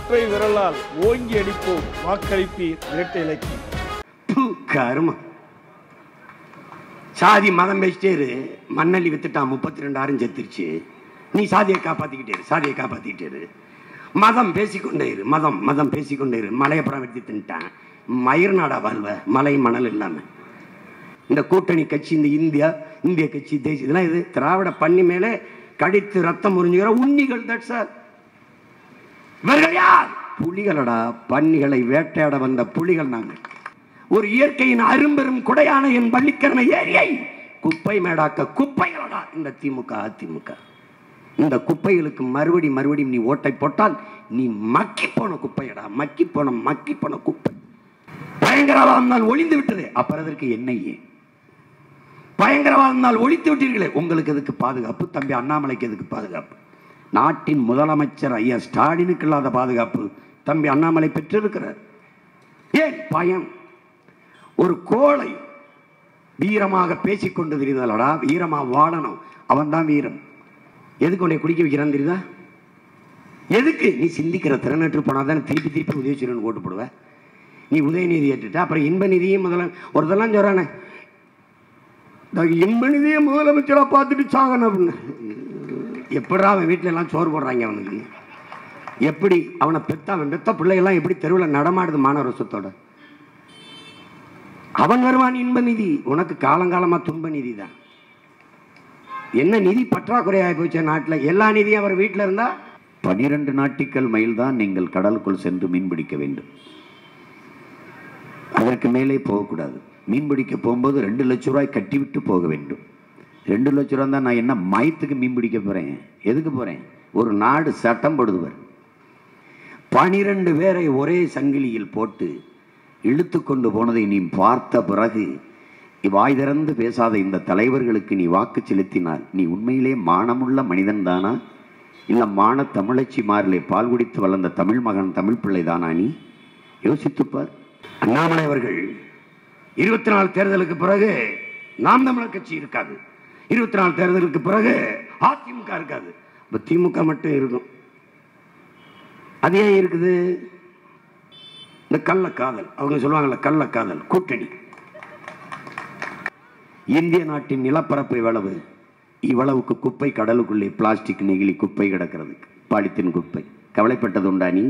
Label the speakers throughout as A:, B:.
A: ஒற்றை விரலால் ஓங்கி அடிப்போம், வாக்களிப்பீர் இரட்டை இலக்கியம்.
B: கருமா சாதி மதம் பேசிட்டே இரு. மண்ணள்ளி வித்துட்டான் 32,000 செத்துருச்சு. நீ சாதியை காப்பாத்திக்கிட்டே இரு. மதம் பேசிக்கொண்டே இரு. மதம் பேசிக்கொண்டே இரு. மலையப்புறம் வெட்டி தின்ட்டான். மயிர் நாடா வாழ்வ, மலை மணல் இல்லாம. இந்த கூட்டணி கட்சி, இந்த இந்திய கட்சி, தேசிய, இதெல்லாம் இது திராவிட பண்ணி மேலே கடித்து ரத்தம் உறிஞ்சுகிற உண்ணிகள். இவர்கள் யார்? புலிகளடா. பன்னிகளை வேட்டையாட வந்த புலிகள் நாங்கள். ஒரு இயற்கையின் அரும்பெரும் கொடையான என் பள்ளிக்கரணை ஏரியை குப்பை மேடாக்க குப்பைகளடா இந்த திமுக அதிமுக. இந்த குப்பைகளுக்கு மறுபடியும் நீ ஓட்டை போட்டால் நீ மக்கி போன குப்பையடா. மக்கி போன குப்பை. பயங்கரவாதம் ஒளிந்து விட்டது. அப்புறம் அதற்கு என்னையே பயங்கரவாதம் ஒழித்து விட்டீர்களே, உங்களுக்கு எதுக்கு பாதுகாப்பு? தம்பி அண்ணாமலைக்கு எதுக்கு பாதுகாப்பு? நாட்டின் முதலமைச்சர் ஐயா ஸ்டாலினுக்கு இல்லாத பாதுகாப்பு தம்பி அண்ணாமலை பெற்றிருக்கிறார். ஏன் பயம்? ஒரு கோளை வீரமாக பேசிக்கொண்டு தெரியுதல்லடா. வீரமா வாழணும். அவன் தான் வீரம். எதுக்கு உன்னை குடிக்க வைக்கிறான் தெரியுதா? எதுக்கு? நீ சிந்திக்கிற திறனற்று போனாதான் திருப்பி உதயசூரியன் ஓட்டு போடுவ. நீ உதயநிதி ஏற்றுட்ட, அப்புறம் இன்ப நிதியும் ஒருத்தெல்லாம் சொல்றானே, இன்ப நிதியை முதலமைச்சரா பார்த்துட்டு சாகணும் அப்படின்னு. எப்படா அவன் வீட்டுல எல்லாம் சோறு போடுறாங்க அவனுக்கு? எப்படி அவனை பெத்த பிள்ளைகள்லாம் எப்படி தெருவில் நடமாடுது மானரசத்தோட? அவன் வருவான் இன்ப நிதி. உனக்கு காலங்காலமா துன்ப நிதி தான். என்ன நிதி பற்றாக்குறையாகி போச்சு நாட்டில். எல்லா நிதியும் அவர் வீட்டில் இருந்தா
C: 12 நாட்டிக்கல் மைல் தான் நீங்கள் கடலுக்குள் சென்று மீன் பிடிக்க வேண்டும். அதற்கு மேலே போகக்கூடாது. மீன் பிடிக்க போகும்போது 2 லட்சம் ரூபாய் கட்டிவிட்டு போக வேண்டும். 2 லட்சம் ரூபாய் தான். நான் என்ன மயத்துக்கு மீன் பிடிக்க போறேன்? எதுக்கு போறேன்? ஒரு நாடு சட்டம் போடுதுவர். 12 பேரை ஒரே சங்கிலியில் போட்டு இழுத்து கொண்டு போனதை நீ பார்த்த பிறகு வாய் திறந்து பேசாத இந்த தலைவர்களுக்கு நீ வாக்கு செலுத்தினால் நீ உண்மையிலே மானமுள்ள மனிதன் தானா? இல்ல மான தமிழச்சி மாறிலே பால் குடித்து வளர்ந்த தமிழ் மகன் தமிழ் பிள்ளை தானா? நீ யோசித்துப்பார்.
B: அண்ணாமலை அவர்கள் 24 தேர்தலுக்கு பிறகு நாம் தமிழர் கட்சி இருக்காது. 24 தேர்தலுக்கு பிறகு அதிமுக இருக்காது. இப்ப திமுக மட்டும் இருக்கும். அது ஏன் இருக்குது? இந்த கள்ளக்காதல். அவங்க சொல்லுவாங்கல்ல, கள்ளக்காதல் கூட்டணி. இந்திய நாட்டின் நிலப்பரப்பு இவ்வளவுக்கு குப்பை கடலுக்குள்ளே பிளாஸ்டிக் நெகிழி குப்பை கிடக்கிறது. பாலித்தீன் குப்பை. கவலைப்பட்டது உண்டா நீ?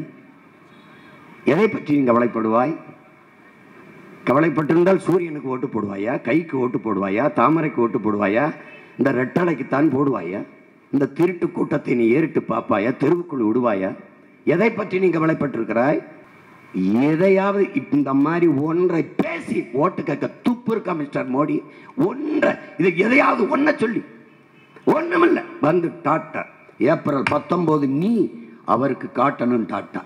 B: எதை பற்றி நீ கவலைப்படுவாய்? கவலைப்பட்டிருந்தால் சூரியனுக்கு ஓட்டு போடுவாயா? கைக்கு ஓட்டு போடுவாயா? தாமரைக்கு ஓட்டு போடுவாயா? இந்த ரெட்டலைக்குத்தான் போடுவாயா? இந்த திருட்டு கூட்டத்தை நீ ஏறிட்டு பார்ப்பாயா? தெருவுக்குள் விடுவாயா? எதை பற்றி நீ கவலைப்பட்டிருக்கிறாய்? எதையாவது இந்த மாதிரி ஒன்றை பேசி ஓட்டு கேட்க துப்பு இருக்கா மிஸ்டர் மோடி? ஒன்றை இது எதையாவது ஒன்ன சொல்லி ஒண்ணுமில்ல. வந்து டாட்டா ஏப்ரல் 19 நீ அவருக்கு காட்டணும் டாட்டா.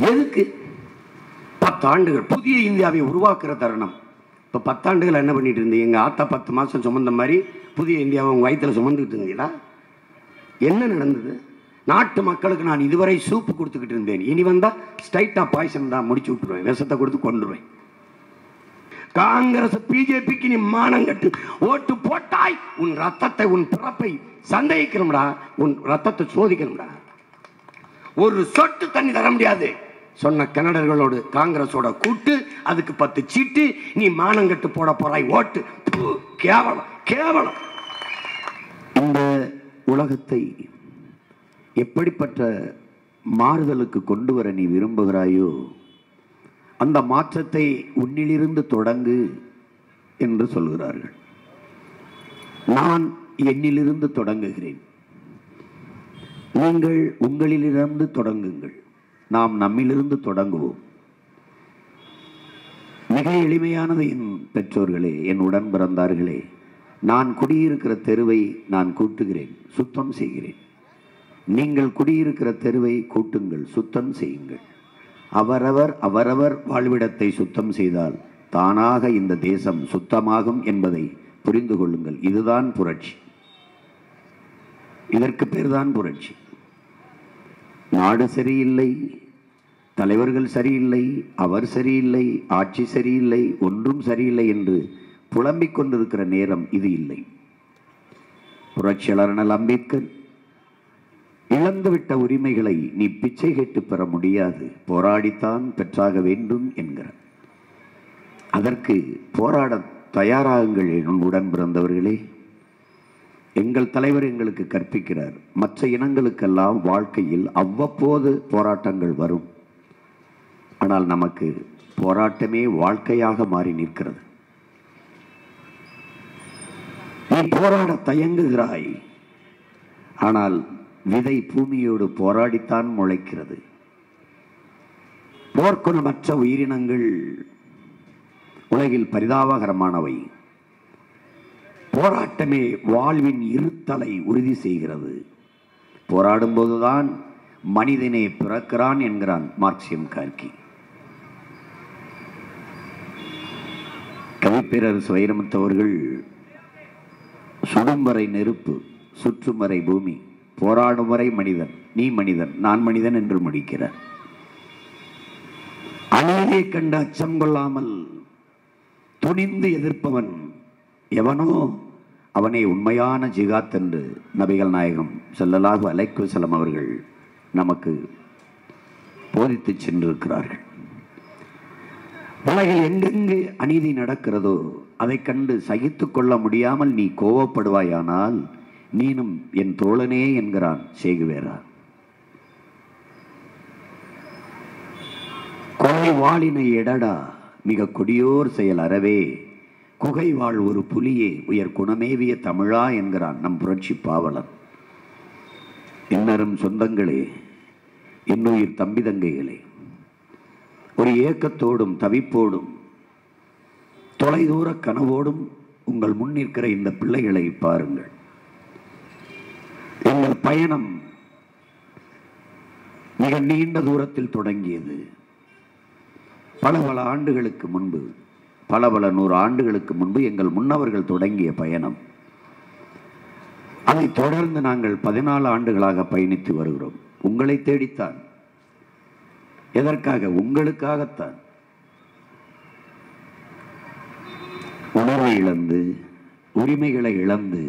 B: எதுக்கு? 10 ஆண்டுகள் புதிய இந்தியாவை உருவாக்குற தருணம். இப்ப 10 ஆண்டுகள் என்ன பண்ணிட்டு இருந்தீங்க? எங்க ஆத்தா 10 மாசம் சுமந்த மாதிரி புதிய இந்தியாவை உங்க வயிற்றுல சுமந்துட்டு இருந்தீங்களா? என்ன நடந்தது? நாட்டு மக்களுக்கு நான் இதுவரை சூப்பு கொடுத்துக்கிட்டு இருந்தேன். இனி வந்தா ஸ்ட்ரைட்டா பாய்சன் தான் முடிச்சு விட்டுருவேன். விஷத்தை கொடுத்து கொண்டுருவேன். காங்கிரஸ் பிஜேபிக்கு நீ மானம் கட்டு ஓட்டு போட்டாய். உன் ரத்தத்தை, உன் பிறப்பை சந்தேகிக்கணும்டா. உன் ரத்தத்தை சோதிக்கணும்டா. ஒரு சொட்டு தண்ணி தர முடியாது சொன்ன கன்னடர்களோடு காங்கிரஸோட கூட்டு. அதுக்கு 10 சீட்டு. நீ மானம் கட்டு போட போறாய் ஓட்டு. கேவலம் கேவலம்.
C: இந்த உலகத்தை எப்படிப்பட்ட மாறுதலுக்கு கொண்டு வர நீ விரும்புகிறாயோ அந்த மாற்றத்தை உன்னிலிருந்து தொடங்கு என்று சொல்கிறார்கள். நான் என்னிலிருந்து தொடங்குகிறேன். நீங்கள் உங்களிலிருந்து தொடங்குங்கள். நாம் நம்மிலிருந்து தொடங்குவோம். மிக எளிமையானது என் பெற்றோர்களே, என் உடன் பிறந்தார்களே. நான் குடியிருக்கிற தெருவை நான் கூட்டுகிறேன், சுத்தம் செய்கிறேன். நீங்கள் குடியிருக்கிற தெருவை கூட்டுங்கள், சுத்தம் செய்யுங்கள். அவரவர் வாழ்விடத்தை சுத்தம் செய்தால் தானாக இந்த தேசம் சுத்தமாகும் என்பதை புரிந்து கொள்ளுங்கள். இதுதான் புரட்சி. இதற்கு பேர்தான் புரட்சி. நாடு சரியில்லை, தலைவர்கள் சரியில்லை, அவர் சரியில்லை, ஆட்சி சரியில்லை, ஒன்றும் சரியில்லை என்று புலம்பிக் கொண்டிருக்கிற நேரம் இது இல்லை. புரட்சியாளர் அண்ணல் அம்பேத்கர் இழந்துவிட்ட உரிமைகளை நீ பிச்சை கேட்டு பெற முடியாது, போராடித்தான் பெற்றாக வேண்டும் என்கிறார். அதற்கு போராட தயாராகுங்கள் என் உடன் பிறந்தவர்களே. எங்கள் தலைவர் எங்களுக்கு கற்பிக்கிறார், மற்ற இனங்களுக்கெல்லாம் வாழ்க்கையில் அவ்வப்போது போராட்டங்கள் வரும். ஆனால் நமக்கு போராட்டமே வாழ்க்கையாக மாறி நிற்கிறது. நீ போராட தயங்குகிறாய், ஆனால் விதை பூமியோடு போராடித்தான் முளைக்கிறது. போர்க்குணமற்ற உயிரினங்கள் உலகில் பரிதாபகரமானவை. போராட்டமே வாழ்வின் இருத்தலை உறுதி செய்கிறது. போராடும் போதுதான் மனிதனே பிறக்கிறான் என்கிறான் மார்க்சியம் கார்கி. கவிப்பேரரசு வைரமுத்தவர்கள் சுடும் வரை நெருப்பு, சுற்றும் வரை பூமி, போராடும் வரை மனிதன், நீ மனிதன் நான் மனிதன் என்று முடிக்கிறார். அநீதியை கண்டு அச்சம் கொள்ளாமல் துணிந்து எதிர்ப்பவன் எவனோ அவனே உண்மையான ஜிகாத் என்று நபிகள் நாயகம் ஸல்லல்லாஹு அலைஹி வஸல்லம் அவர்கள் நமக்கு போதித்து சென்றிருக்கிறார்கள். உலகில் எங்கெங்கு அநீதி நடக்கிறதோ அதை கண்டு சகித்து கொள்ள முடியாமல் நீ கோவப்படுவாயானால் நீனும் என் தோழனே என்கிறான் சேகுவேரா. கொலை வாளினை எடடா மிக கொடியோர் செயல் அறவே, குகை வாழ் ஒரு புலியே உயர் குணமேவிய தமிழா என்கிறான் நம் புரட்சி பாவலன். இன்னரும் சொந்தங்களே, இன்னுயிர் தம்பி தங்கைகளே, ஒரு ஏக்கத்தோடும் தவிப்போடும் தொலைதூர கனவோடும் உங்கள் முன் நிற்கிற இந்த பிள்ளைகளை பாருங்கள். எங்கள் பயணம் மிக நீண்ட தூரத்தில் தொடங்கியது. பல ஆண்டுகளுக்கு முன்பு, பல 100 ஆண்டுகளுக்கு முன்பு எங்கள் முன்னவர்கள் தொடங்கிய பயணம். அதை தொடர்ந்து நாங்கள் 14 ஆண்டுகளாக பயணித்து வருகிறோம். உங்களை தேடித்தான். எதற்காக? உங்களுக்காகத்தான். உணர்வை இழந்து, உரிமைகளை இழந்து,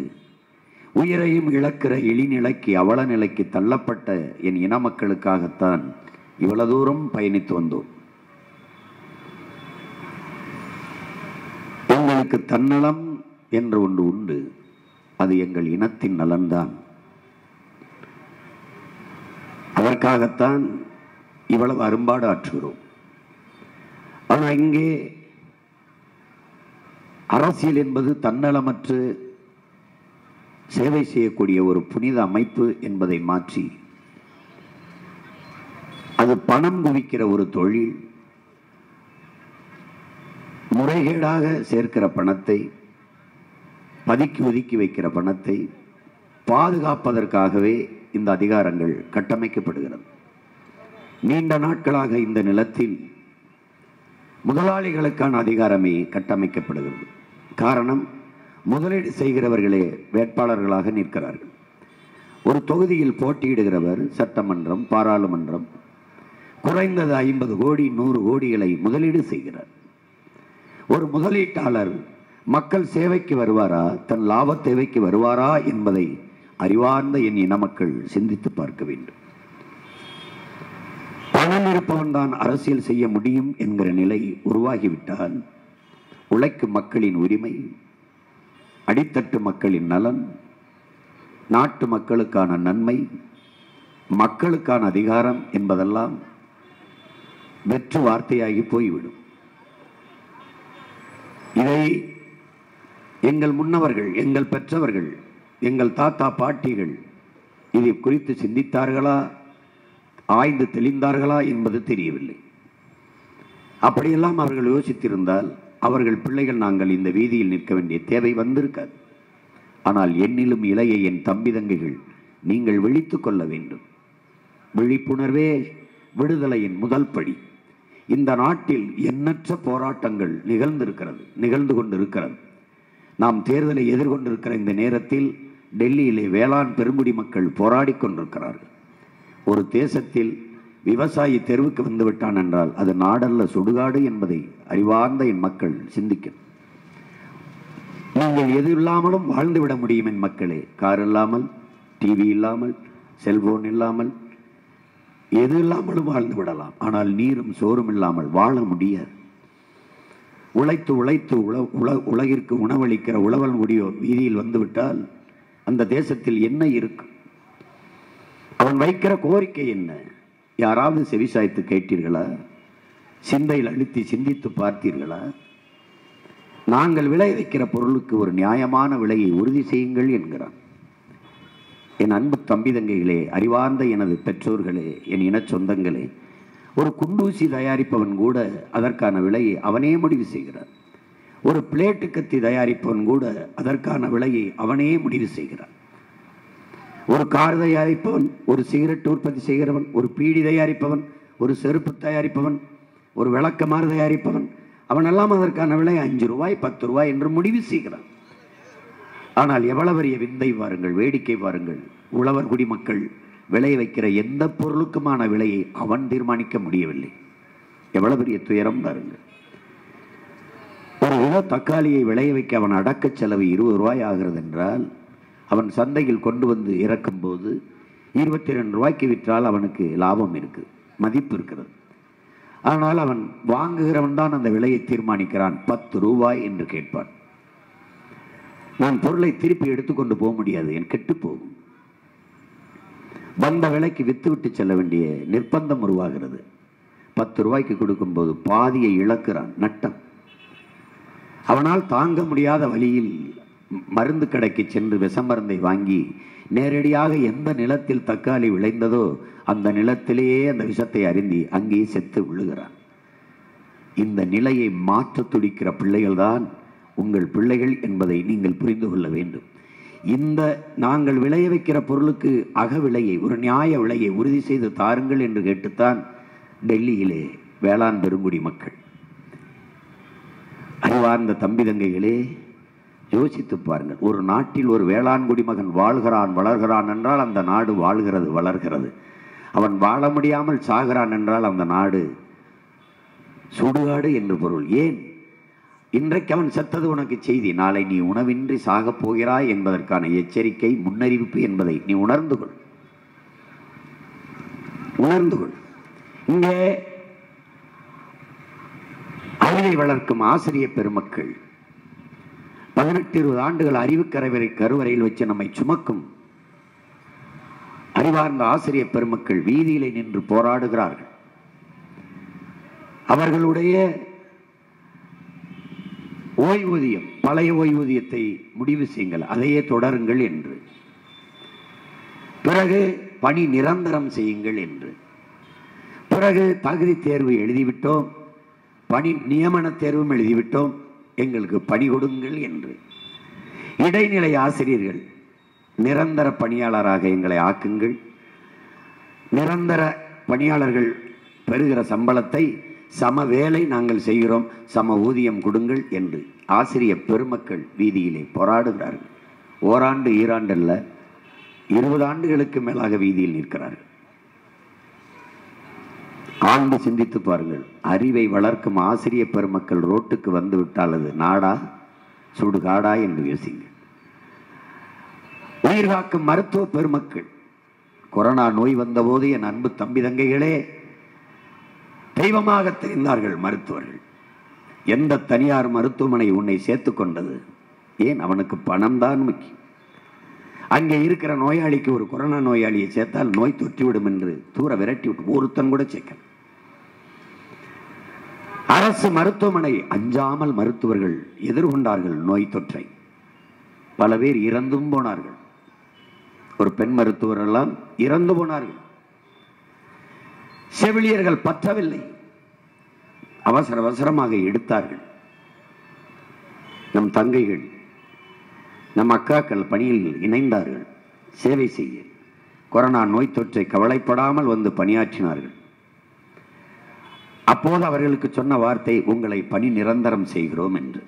C: உயிரையும் இழக்கிற இழிநிலைக்கு, அவல நிலைக்கு தள்ளப்பட்ட என் இன மக்களுக்காகத்தான் இவ்வளவு தூரம் பயணித்து வந்தோம். எங்களுக்கு தன்னலம் என்று ஒன்று உண்டு. அது எங்கள் இனத்தின் நலன்தான். அதற்காகத்தான் இவ்வளவு அரும்பாடு ஆற்றுகிறோம். ஆனால் இங்கே அரசியல் என்பது தன்னலமற்று சேவை செய்யக்கூடிய ஒரு புனித அமைப்பு என்பதை மாற்றி அது பணம் குவிக்கிற ஒரு தொழில், முறைகேடாக சேர்க்கிற பணத்தை, பதுக்கி ஒதுக்கி வைக்கிற பணத்தை பாதுகாப்பதற்காகவே இந்த அதிகாரங்கள் கட்டமைக்கப்படுகிறது. நீண்ட நாட்களாக இந்த நிலத்தில் முதலாளிகளுக்கான அதிகாரமே கட்டமைக்கப்படுகிறது. காரணம், முதலீடு செய்கிறவர்களே வேட்பாளர்களாக நிற்கிறார்கள். ஒரு தொகுதியில் போட்டியிடுகிறவர் சட்டமன்றம், பாராளுமன்றம் குறைந்தது 50 கோடி 100 கோடிகளை முதலீடு செய்கிறார். ஒரு முதலீட்டாளர் மக்கள் சேவைக்கு வருவாரா, தன் லாப தேவைக்கு வருவாரா என்பதை அறிவார்ந்த என் இன மக்கள் சிந்தித்து பார்க்க வேண்டும். பணம் இருப்பவன் தான் அரசியல் செய்ய முடியும் என்கிற நிலை உருவாகிவிட்டால் உழைக்கும் மக்களின் உரிமை, அடித்தட்டு மக்களின் நலன், நாட்டு மக்களுக்கான நன்மை, மக்களுக்கான அதிகாரம் என்பதெல்லாம் வெற்று வார்த்தையாகி போய்விடும். இதை எங்கள் முன்னவர்கள், எங்கள் பெற்றவர்கள், எங்கள் தாத்தா பாட்டிகள் இதை குறித்து சிந்தித்தார்களா, ஆய்ந்து தெளிந்தார்களா என்பது தெரியவில்லை. அப்படியெல்லாம் அவர்கள் யோசித்திருந்தால் அவர்கள் பிள்ளைகள் நாங்கள் இந்த வீதியில் நிற்க வேண்டிய தேவை வந்திருக்காது. ஆனால் என்னிலும் இளைய என் தம்பி தங்கைகள், நீங்கள் விழித்துக் கொள்ள வேண்டும். விழிப்புணர்வே விடுதலையின் முதல் படி. இந்த நாட்டில் எண்ணற்ற போராட்டங்கள் நிகழ்ந்து கொண்டிருக்கிறது. நாம் தேர்தலை எதிர்கொண்டிருக்கிற இந்த நேரத்தில் டெல்லியிலே வேளாண் பெருங்குடி மக்கள் போராடி கொண்டிருக்கிறார்கள். ஒரு தேசத்தில் விவசாயி தெருவுக்கு வந்துவிட்டான் என்றால் அது நாடல்ல சுடுகாடு என்பதை அறிவார்ந்த என் மக்கள் சிந்திக்க. நீங்கள் எது இல்லாமலும் வாழ்ந்துவிட முடியும் என் மக்களே. கார் இல்லாமல், டிவி இல்லாமல், செல்போன் இல்லாமல் எது இல்லாமலும் வாழ்ந்து விடலாம். ஆனால் நீரும் சோறும் இல்லாமல் வாழ முடியாது. உழைத்து உழைத்து உலகிற்கு உணவளிக்கிற உழவன் முடியோர் வீதியில் வந்துவிட்டால் அந்த தேசத்தில் என்ன இருக்கும்? அவன் வைக்கிற கோரிக்கை என்ன? யாராவது செவிசாய்த்து கேட்டீர்களா? சிந்தையில் அழுத்தி சிந்தித்து பார்த்தீர்களா? நாங்கள் விளைய வைக்கிற பொருளுக்கு ஒரு நியாயமான விலையை உறுதி செய்யுங்கள் என்கிறான். என் அன்பு தம்பி தங்கைகளே, அறிவார்ந்த எனது பெற்றோர்களே, என் இன சொந்தங்களே, ஒரு குண்டூசி தயாரிப்பவன் கூட அதற்கான விலையை அவனே முடிவு செய்கிறான். ஒரு பிளேட்டு கத்தி தயாரிப்பவன் கூட அதற்கான விலையை அவனே முடிவு செய்கிறான். ஒரு கார் தயாரிப்பவன், ஒரு சிகரெட் உற்பத்தி செய்கிறவன், ஒரு பீடி தயாரிப்பவன், ஒரு செருப்பு தயாரிப்பவன், ஒரு விளக்கமாறு தயாரிப்பவன், அவனெல்லாம் அதற்கான விலை 5 ரூபாய் 10 ரூபாய் என்று முடிவு செய்கிறான். ஆனால் எவ்வளவு பெரிய விந்தை பாருங்கள், வேடிக்கை பாருங்கள். உழவர் குடிமக்கள் விளைய வைக்கிற எந்த பொருளுக்குமான விலையை அவன் தீர்மானிக்க முடியவில்லை. எவ்வளவு பெரிய துயரம் பாருங்கள். ஒரு கிலோ தக்காளியை விளைய வைக்க அவன் அடக்க செலவு 20 ரூபாய் ஆகிறது என்றால், அவன் சந்தையில் கொண்டு வந்து இறக்கும் போது 22 ரூபாய்க்கு விற்றால் அவனுக்கு லாபம் இருக்கு, மதிப்பு இருக்கிறது. ஆனால் அவன் வாங்குகிறவன் தான் அந்த விலையை தீர்மானிக்கிறான். 10 ரூபாய் என்று கேட்பான். நான் பொருளை திருப்பி எடுத்துக்கொண்டு போக முடியாது, என் கெட்டு போகும். வந்த விலைக்கு வித்துவிட்டு செல்ல வேண்டிய நிர்பந்தம் உருவாகிறது. 10 ரூபாய்க்கு கொடுக்கும்போது பாதியை இழக்கிறான், நட்டம். அவனால் தாங்க முடியாத வழியில் மருந்து கடைக்கு சென்று விஷ மருந்தை வாங்கி நேரடியாக எந்த நிலத்தில் தக்காளி விளைந்ததோ அந்த நிலத்திலேயே அந்த விஷத்தை அருந்தி அங்கேயே செத்து விழுகிறான். இந்த நிலையை மாற்ற துடிக்கிற பிள்ளைகள் தான் உங்கள் பிள்ளைகள் என்பதை நீங்கள் புரிந்து கொள்ள வேண்டும். இந்த நாங்கள் விளைய வைக்கிற பொருளுக்கு அகவிலையை, ஒரு நியாய விலையை உறுதி செய்து தாருங்கள் என்று கேட்டுத்தான் டெல்லியிலே வேளாண் பெருங்குடி மக்கள். அறிவார்ந்த தம்பி தங்கைகளே, யோசித்து பாருங்கள். ஒரு நாட்டில் ஒரு வேளாண் குடிமகன் வாழ்கிறான் வளர்கிறான் என்றால் அந்த நாடு வாழ்கிறது வளர்கிறது. அவன் வாழ முடியாமல் சாகிறான் என்றால் அந்த நாடு சுடுகாடு என்று பொருள். ஏன்? இன்றைக்கு அவன் செத்தது உனக்கு செய்தி, நாளை நீ உணவின்றி சாகப் போகிறாய் என்பதற்கான எச்சரிக்கை, முன்னறிவிப்பு என்பதை நீ உணர்ந்து கொள். இங்கே அறிவை வளர்க்கும் ஆசிரியர் பெருமக்கள் 18-20 ஆண்டுகள் அறிவு கருவறையில் வச்சு நம்மை சுமக்கும் அறிவார்ந்த ஆசிரியர் பெருமக்கள் வீதியிலே நின்று போராடுகிறார்கள். அவர்களுடைய ஓய்வூதியம், பழைய ஓய்வூதியத்தை முடிவு செய்யுங்கள், அதையே தொடருங்கள் என்று, பிறகு பணி நிரந்தரம் செய்யுங்கள் என்று, பிறகு தகுதி தேர்வு எழுதிவிட்டோம், பணி நியமன தேர்வும் எழுதிவிட்டோம், எங்களுக்கு பணி கொடுங்கள் என்று, இடைநிலை ஆசிரியர்கள் நிரந்தர பணியாளராக எங்களை ஆக்குங்கள், நிரந்தர பணியாளர்கள் பெறுகிற சம்பளத்தை சம வேலை நாங்கள் செய்கிறோம், சம ஊதியம் கொடுங்கள் என்று ஆசிரியர் பெருமக்கள் வீதியிலே போராடுகிறார்கள். ஓராண்டு ஈராண்டு அல்ல, 20 ஆண்டுகளுக்கு மேலாக வீதியில் நிற்கிறார்கள். ஆண்டு சிந்தித்து பாருங்கள். அறிவை வளர்க்கும் ஆசிரியர் பெருமக்கள் ரோட்டுக்கு வந்து விட்டால் அது நாடா சுடுகாடா என்று யோசிங்க. உயிர் காக்கும் மருத்துவ பெருமக்கள், கொரோனா நோய் வந்தபோது என் அன்பு தம்பி தங்கைகளே தெய்வமாக தெரிந்தார்கள் மருத்துவர்கள். எந்த தனியார் மருத்துவமனை உன்னை சேர்த்து கொண்டது? ஏன்? அவனுக்கு பணம் தான் முக்கியம். அங்கே இருக்கிற நோயாளிக்கு ஒரு கொரோனா நோயாளியை சேர்த்தால் நோய் தொற்றிவிடும் என்று தூர விரட்டி விட்டு ஒருத்தன் கூட சேர்க்க. அரசு மருத்துவமனை அஞ்சாமல் மருத்துவர்கள் எதிர்கொண்டார்கள் நோய் தொற்றை. பல பேர் இறந்தும் போனார்கள். ஒரு பெண் மருத்துவர் எல்லாம் இறந்து போனார்கள். செவிலியர்கள் பற்றவில்லை, அவசர அவசரமாக எடுத்தார்கள். நம் தங்கைகள், நம் அக்காக்கள் பணியில் இணைந்தார்கள் சேவை செய்ய. கொரோனா நோய் தொற்றை கவலைப்படாமல் வந்து பணியாற்றினார்கள். அப்போது அவர்களுக்கு சொன்ன வார்த்தை, உங்களை பணி நிரந்தரம் செய்கிறோம் என்று.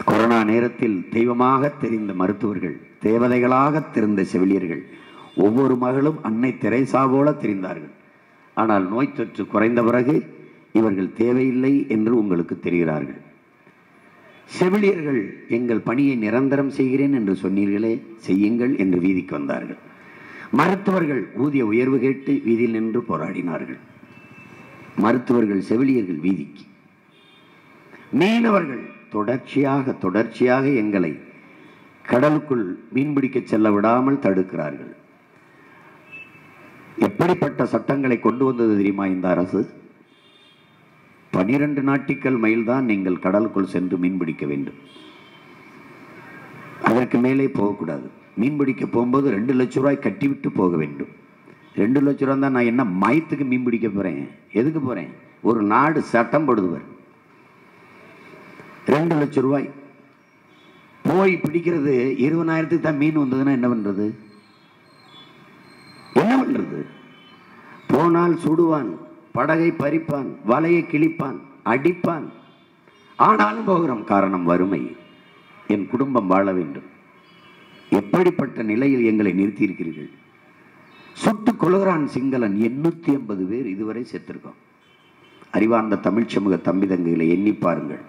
C: கொரோனா நேரத்தில் தெய்வமாக தெரிந்த மருத்துவர்கள், தேவதைகளாக தெரிந்த செவிலியர்கள், ஒவ்வொரு மகளும் அன்னை தெரேசா போல தெரிந்தார்கள். ஆனால் நோய் தொற்று குறைந்த பிறகு இவர்கள் தேவையில்லை என்று உங்களுக்கு தெரிகிறார்கள். செவிலியர்கள் எங்கள் பணியை நிரந்தரம் செய்கிறேன் என்று சொன்னீர்களே, செய்யுங்கள் என்று வீதிக்கு வந்தார்கள். மருத்துவர்கள் ஊதிய உயர்வு கேட்டு வீதியில் நின்று போராடினார்கள். மருத்துவர்கள், செவிலியர்கள் வீதிக்கு. மீனவர்கள் தொடர்ச்சியாக எங்களை கடலுக்குள் மீன்பிடிக்க செல்ல விடாமல் தடுக்கிறார்கள். எப்படிப்பட்ட சட்டங்களை கொண்டு வந்தது தெரியுமா இந்த அரசு? 12 நாட்டிக்கல் மைல் தான் நீங்கள் கடலுக்குள் சென்று மீன்பிடிக்க வேண்டும். அதற்கு மேலே போகக்கூடாது. மீன்பிடிக்க போகும்போது 2 லட்சம் ரூபாய் கட்டிவிட்டு போக வேண்டும். 2 லட்சம் ரூபாய் தான் நான் என்ன மயத்துக்கு மீன் பிடிக்க போறேன்? எதுக்கு போறேன்? ஒரு நாடு சட்டம் போடுதுவர். 2 லட்சம் ரூபாய் போய் பிடிக்கிறது. 20,000 தான் மீன் வந்ததுன்னா என்ன பண்றது? என்ன பண்றது? போனால் சுடுவான், படகை பறிப்பான், வலையை கிழிப்பான், அடிப்பான். ஆனாலும் போகிறோம். காரணம் வறுமை. என் குடும்பம் வாழ வேண்டும். எப்படிப்பட்ட நிலையில் எங்களை நிறுத்தி இருக்கிறீர்கள்? சுட்டுக் கொள்கிறான் சிங்களன். 850 பேர் இதுவரை செத்திருக்கோம். அறிவார்ந்த தமிழ் சமூக தம்பிதங்களை எண்ணி பாருங்கள்.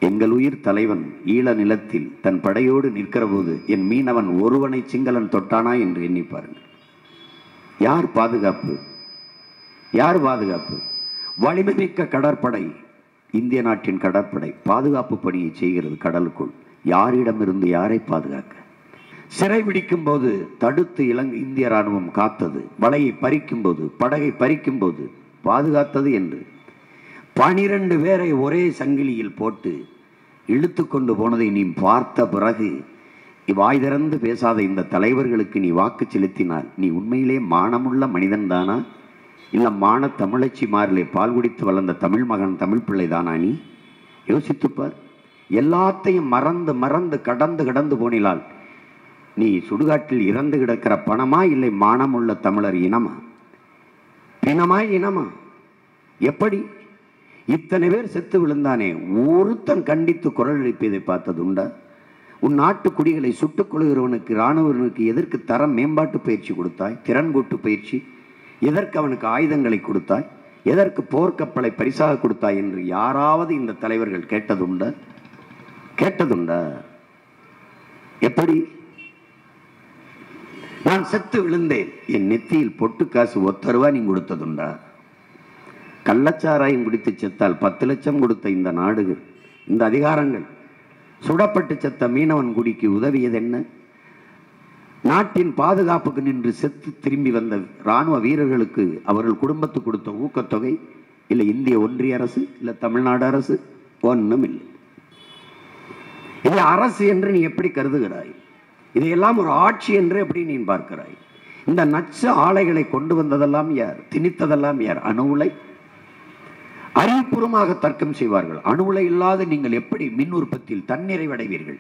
C: எங்கள் உயிர் தலைவன் ஈழ நிலத்தில் தன் படையோடு நிற்கிற போது என் மீனவன் ஒருவனை சிங்களன் தொட்டானா என்று எண்ணி பாருங்கள். யார் பாதுகாப்பு? யார் பாதுகாப்பு? வலிமை மிக்க கடற்படை, இந்திய நாட்டின் கடற்படை பாதுகாப்பு பணியை செய்கிறது கடலுக்குள். யாரிடமிருந்து யாரை பாதுகாக்க? சிறை பிடிக்கும் போது தடுத்து இந்திய ராணுவம் காத்தது. வலையை பறிக்கும் போது, படகை பறிக்கும் போது பாதுகாத்தது என்று 12 பேரை ஒரே சங்கிலியில் போட்டு இழுத்து கொண்டு போனதை நீ பார்த்த பிறகு வாய் திறந்து பேசாத இந்த தலைவர்களுக்கு நீ வாக்கு செலுத்தினால் நீ உண்மையிலே மானமுள்ள மனிதன் தானா? இல்ல மான தமிழச்சி மாறிலே பால் குடித்து வளர்ந்த தமிழ் மகன், தமிழ் பிள்ளை தானா? நீ யோசித்துப்பார். எல்லாத்தையும் மறந்து மறந்து கடந்து போனினால் நீ சுடுகாட்டில் இறந்து கிடக்கிற பணமா, இல்லை மானமுள்ள தமிழர் இனமா? பிணமா இனமா? எப்படி? இத்தனை பேர் செத்து விழுந்தானே, ஒருத்தன் கண்டித்து குரல் எழுப்பியதை பார்த்தது உண்டா? உன் நாட்டு குடிகளை சுட்டுக் கொள்கிறவனுக்கு, இராணுவனுக்கு எதற்கு தரம் மேம்பாட்டு பயிற்சி கொடுத்தாய்? திறன் கூட்டு பயிற்சி எதற்கு அவனுக்கு ஆயுதங்களை கொடுத்தாய்? எதற்கு போர்க்கப்பலை பரிசாக கொடுத்தாய் என்று யாராவது இந்த தலைவர்கள் கேட்டதுண்டா? கேட்டதுண்டா? எப்படி? நான் செத்து விழுந்தேன், என் நெத்தியில் பொட்டு காசு 1 ரூபாய் நீ கொடுத்ததுண்டா? கள்ளச்சாராயம் குடித்து செத்தால் 10 லட்சம் கொடுத்த இந்த நாடு, இந்த அதிகாரங்கள் சுடப்பட்டு செத்த மீனவன் குடிக்கு உதவியது என்ன? நாட்டின் பாதுகாப்புக்கு நின்று செத்து திரும்பி வந்த இராணுவ வீரர்களுக்கு அவர்கள் குடும்பத்துக்கு கொடுத்த ஊக்கத்தொகை இல்லை இந்திய ஒன்றிய அரசு, இல்லை தமிழ்நாடு அரசு? ஒன்றும் இல்லை. இதை அரசு என்று நீ எப்படி கருதுகிறாய்? இதையெல்லாம் ஒரு ஆட்சி என்று எப்படி நீ பார்க்கிறாய்? இந்த நச்சு ஆலைகளை கொண்டு வந்ததெல்லாம் யார்? திணித்ததெல்லாம் யார்? அணு உலை. அறிவுபூர்வமாக தர்க்கம் செய்வார்கள். அணு உலை இல்லாத நீங்கள் எப்படி மின் உற்பத்தியில் தன்னிறைவடைவீர்கள்?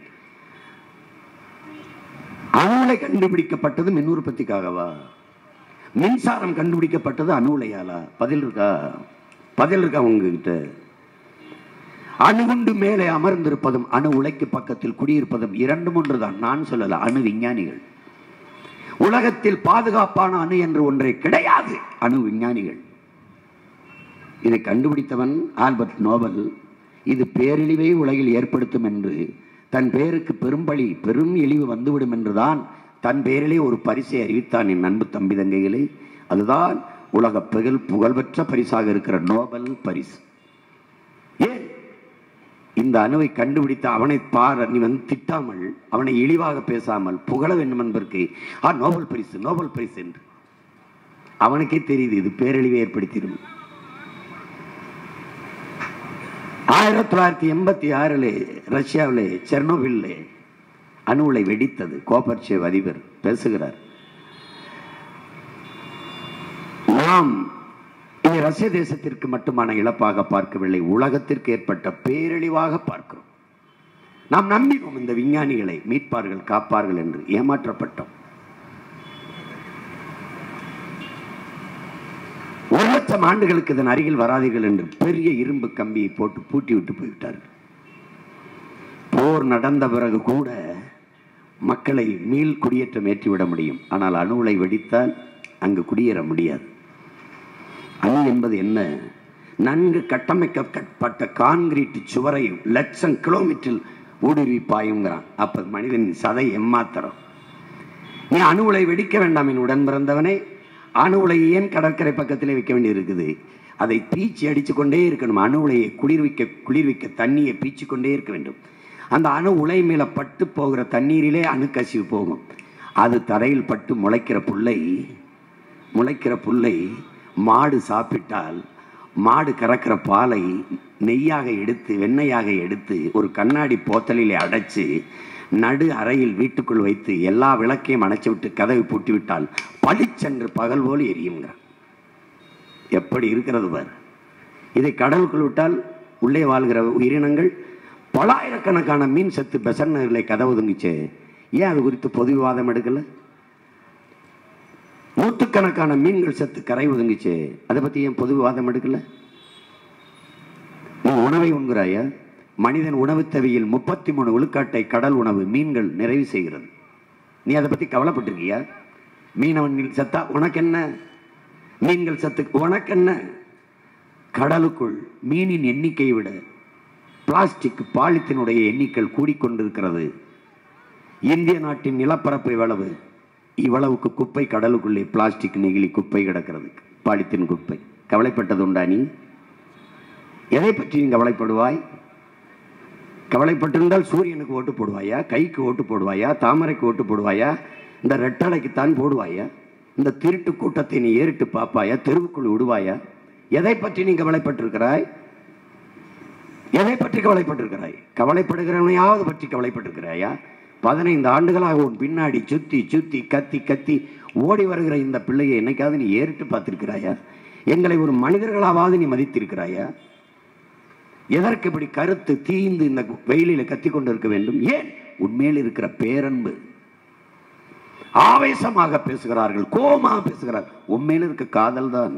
C: அணு உலை கண்டுபிடிக்கப்பட்டது மின் உற்பத்திக்காகவா? மின்சாரம் கண்டுபிடிக்கப்பட்டது அணு உலையாலா? பதில் இருக்கா? பதில் இருக்கா உங்ககிட்ட? அணுகுண்டு மேலே அமர்ந்திருப்பதும் அணு உலைக்கு பக்கத்தில் குடியிருப்பதும் 2 3 தான். நான் சொல்லல, அணு விஞ்ஞானிகள். உலகத்தில் பாதுகாப்பான அணு என்று ஒன்றே கிடையாது. அணு விஞ்ஞானிகள். இதை கண்டுபிடித்தவன் ஆல்பர்ட் நோபல். இது பேரிழிவை உலகில் ஏற்படுத்தும் என்று, தன் பேருக்கு பெரும் இழிவு வந்துவிடும் என்றுதான் தன் பேரிலே ஒரு பரிசை அறிவித்தான். என் அன்பு தம்பி தங்கைகளே, அதுதான் உலக புகழ்பெற்ற பரிசாக இருக்கிற நோபல் பரிசு. ஏன் இந்த அணுவை கண்டுபிடித்த அவனை நீ திட்டாமல், அவனை இழிவாக பேசாமல் புகழ வேண்டும் என்பதற்கு நோபல் பரிசு, நோபல் பரிசு என்று அவனுக்கே தெரியுது இது பேரழிவை ஏற்படுத்திடும். 1986 ரஷ்யாவிலே செர்னோபில்லே அணு உலை வெடித்தது. கோபர்ச்சேவ் அதிபர் பேசுகிறார். நாம் இதை ரஷ்ய தேசத்திற்கு மட்டுமான இழப்பாக பார்க்கவில்லை, உலகத்திற்கு ஏற்பட்ட பேரழிவாக பார்க்கிறோம். நாம் நம்பினோம் இந்த விஞ்ஞானிகளை மீட்பார்கள், காப்பார்கள் என்று. ஏமாற்றப்பட்டோம். 1,00,000 ஆண்டுகளுக்கு இதன் அருகில் வராதீர்கள் என்று பெரிய இரும்பு கம்பியை போட்டு பூட்டி விட்டு போய்விட்டார்கள். போர் நடந்த பிறகு கூட மக்களை மீள் குடியேற்றம் ஏற்றிவிட முடியும். ஆனால் அணு உலை வெடித்தால் அங்கு குடியேற முடியாது. அணு என்பது என்ன? நன்கு கட்டமைக்கப்பட்ட கான்கிரீட் சுவரை 1,00,000 கிலோமீட்டரில்
B: ஊடுருவி பாயுங்கிறான். அப்ப மனிதனின் சதை எம்மாத்திரம். நீ அணு உலை வெடிக்க வேண்டாம் என் உடன் பிறந்தவனே. அணு உலை ஏன் கடற்கரை பக்கத்திலே வைக்க வேண்டி இருக்குது? அதை பீச்சி அடிச்சு கொண்டே இருக்கணும். அணு உலையை குளிர்விக்க தண்ணியை பீச்சு கொண்டே இருக்க வேண்டும். அந்த அணு உலை மேல பட்டு போகிற தண்ணீரிலே அணுக்கசிவு போகும். அது தரையில் பட்டு முளைக்கிற புல்லை மாடு சாப்பிட்டால் மாடு கறக்கிற பாலை நெய்யாக எடுத்து வெண்ணெயாக எடுத்து ஒரு கண்ணாடி போத்தலிலே அடைச்சு நடு அறையில் வீட்டுக்குள் வைத்து எல்லா விளக்கையும் அணைச்சு விட்டு கதவை பூட்டி விட்டால் பளிச்சென்று பகல் போல் எரியுங்கிறான். எப்படி இருக்கிறது பார். இதை கடலுக்குள் விட்டால் உள்ளே வாழ்கிற உயிரினங்கள் பலாயிரக்கணக்கான மீன் செத்து பெசன்களை கதவு ஒதுங்கிச்சு. ஏன் அது குறித்து பொது விவாதம் எடுக்கல? நூற்றுக்கணக்கான மீன்கள் செத்து கரை ஒதுங்கிச்சு. அதை பத்தி ஏன் பொது விவாதம் எடுக்கல? நீ உணவை உண்கிறாயா? மனிதன் உணவு தேவையில் 33 விழுக்காட்டை கடல் உணவு மீன்கள் நிறைவு செய்கிறது. நீ அதை பத்தி கவலைப்பட்டிருக்கியா? மீனவன் செத்தா உனக்கு என்ன? மீன்கள் சத்து உனக்கு என்ன? கடலுக்குள் மீனின் எண்ணிக்கையை விட பிளாஸ்டிக் பாலித்தினுடைய எண்ணிக்கை கூடிக்கொண்டிருக்கிறது. இந்திய நாட்டின் நிலப்பரப்பு இவ்வளவுக்கு குப்பை கடலுக்குள்ளே பிளாஸ்டிக் நெகிழி குப்பை கிடக்கிறது, பாலித்தின் குப்பை. கவலைப்பட்டது உண்டா? நீ எதை பற்றி நீ கவலைப்படுவாய்? கவலைப்பட்டிருந்தால் சூரியனுக்கு ஓட்டு போடுவாயா? கைக்கு ஓட்டு போடுவாயா? தாமரைக்கு ஓட்டு போடுவாயா? இந்த ரெட்டடைக்குத்தான் போடுவாயா? இந்த திருட்டு கூட்டத்தை நீ ஏறிட்டு பார்ப்பாயா? தெருவுக்குள் விடுவாயா? எதை பற்றி நீ கவலைப்பட்டிருக்கிறாய்? எதை பற்றி கவலைப்பட்டிருக்கிறாய்? கவலைப்படுகிறவனையாவது பற்றி கவலைப்பட்டிருக்கிறாயா? 15 ஆண்டுகளாக உன் பின்னாடி சுத்தி சுத்தி கத்தி கத்தி ஓடி வருகிற இந்த பிள்ளையை என்னைக்காவது நீ ஏறிட்டு பார்த்திருக்கிறாயா? எங்களை ஒரு மனிதர்களாவது நீ மதித்திருக்கிறாயா? எதற்கு இப்படி கருத்து தீந்து இந்த வெயிலில கத்தி கொண்டு இருக்க வேண்டும்? ஏன்? உண்மையில் இருக்கிற பேரன்பு. ஆவேசமாக பேசுகிறார்கள், கோபமாக பேசுகிறார்கள். உண்மையில் இருக்க காதல் தான்,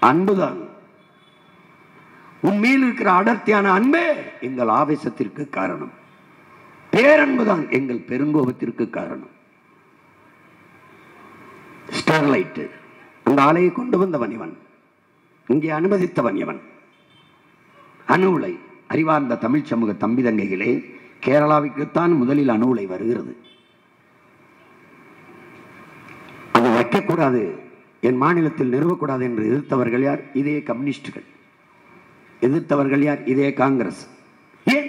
B: அன்புதான். உண்மையில் இருக்கிற அடர்த்தியான அன்பே எங்கள் ஆவேசத்திற்கு காரணம். பேரன்புதான் எங்கள் பெருங்கோபத்திற்கு காரணம். ஸ்டெர்லைட் அந்த ஆலையை கொண்டு வந்தவன் இவன், இங்கே அனுமதித்தவன் இவன். அணு உலை அறிவார்ந்த தமிழ் சமூக தம்பி தங்கைகளே, கேரளாவுக்குத்தான் முதலில் அணு உலை வருகிறது. அது வைக்கக்கூடாது, என் மாநிலத்தில் நிறுவக்கூடாது என்று எதிர்த்தவர்கள் யார்? இதே கம்யூனிஸ்டுகள். எதிர்த்தவர்கள் யார்? இதே காங்கிரஸ். ஏன்?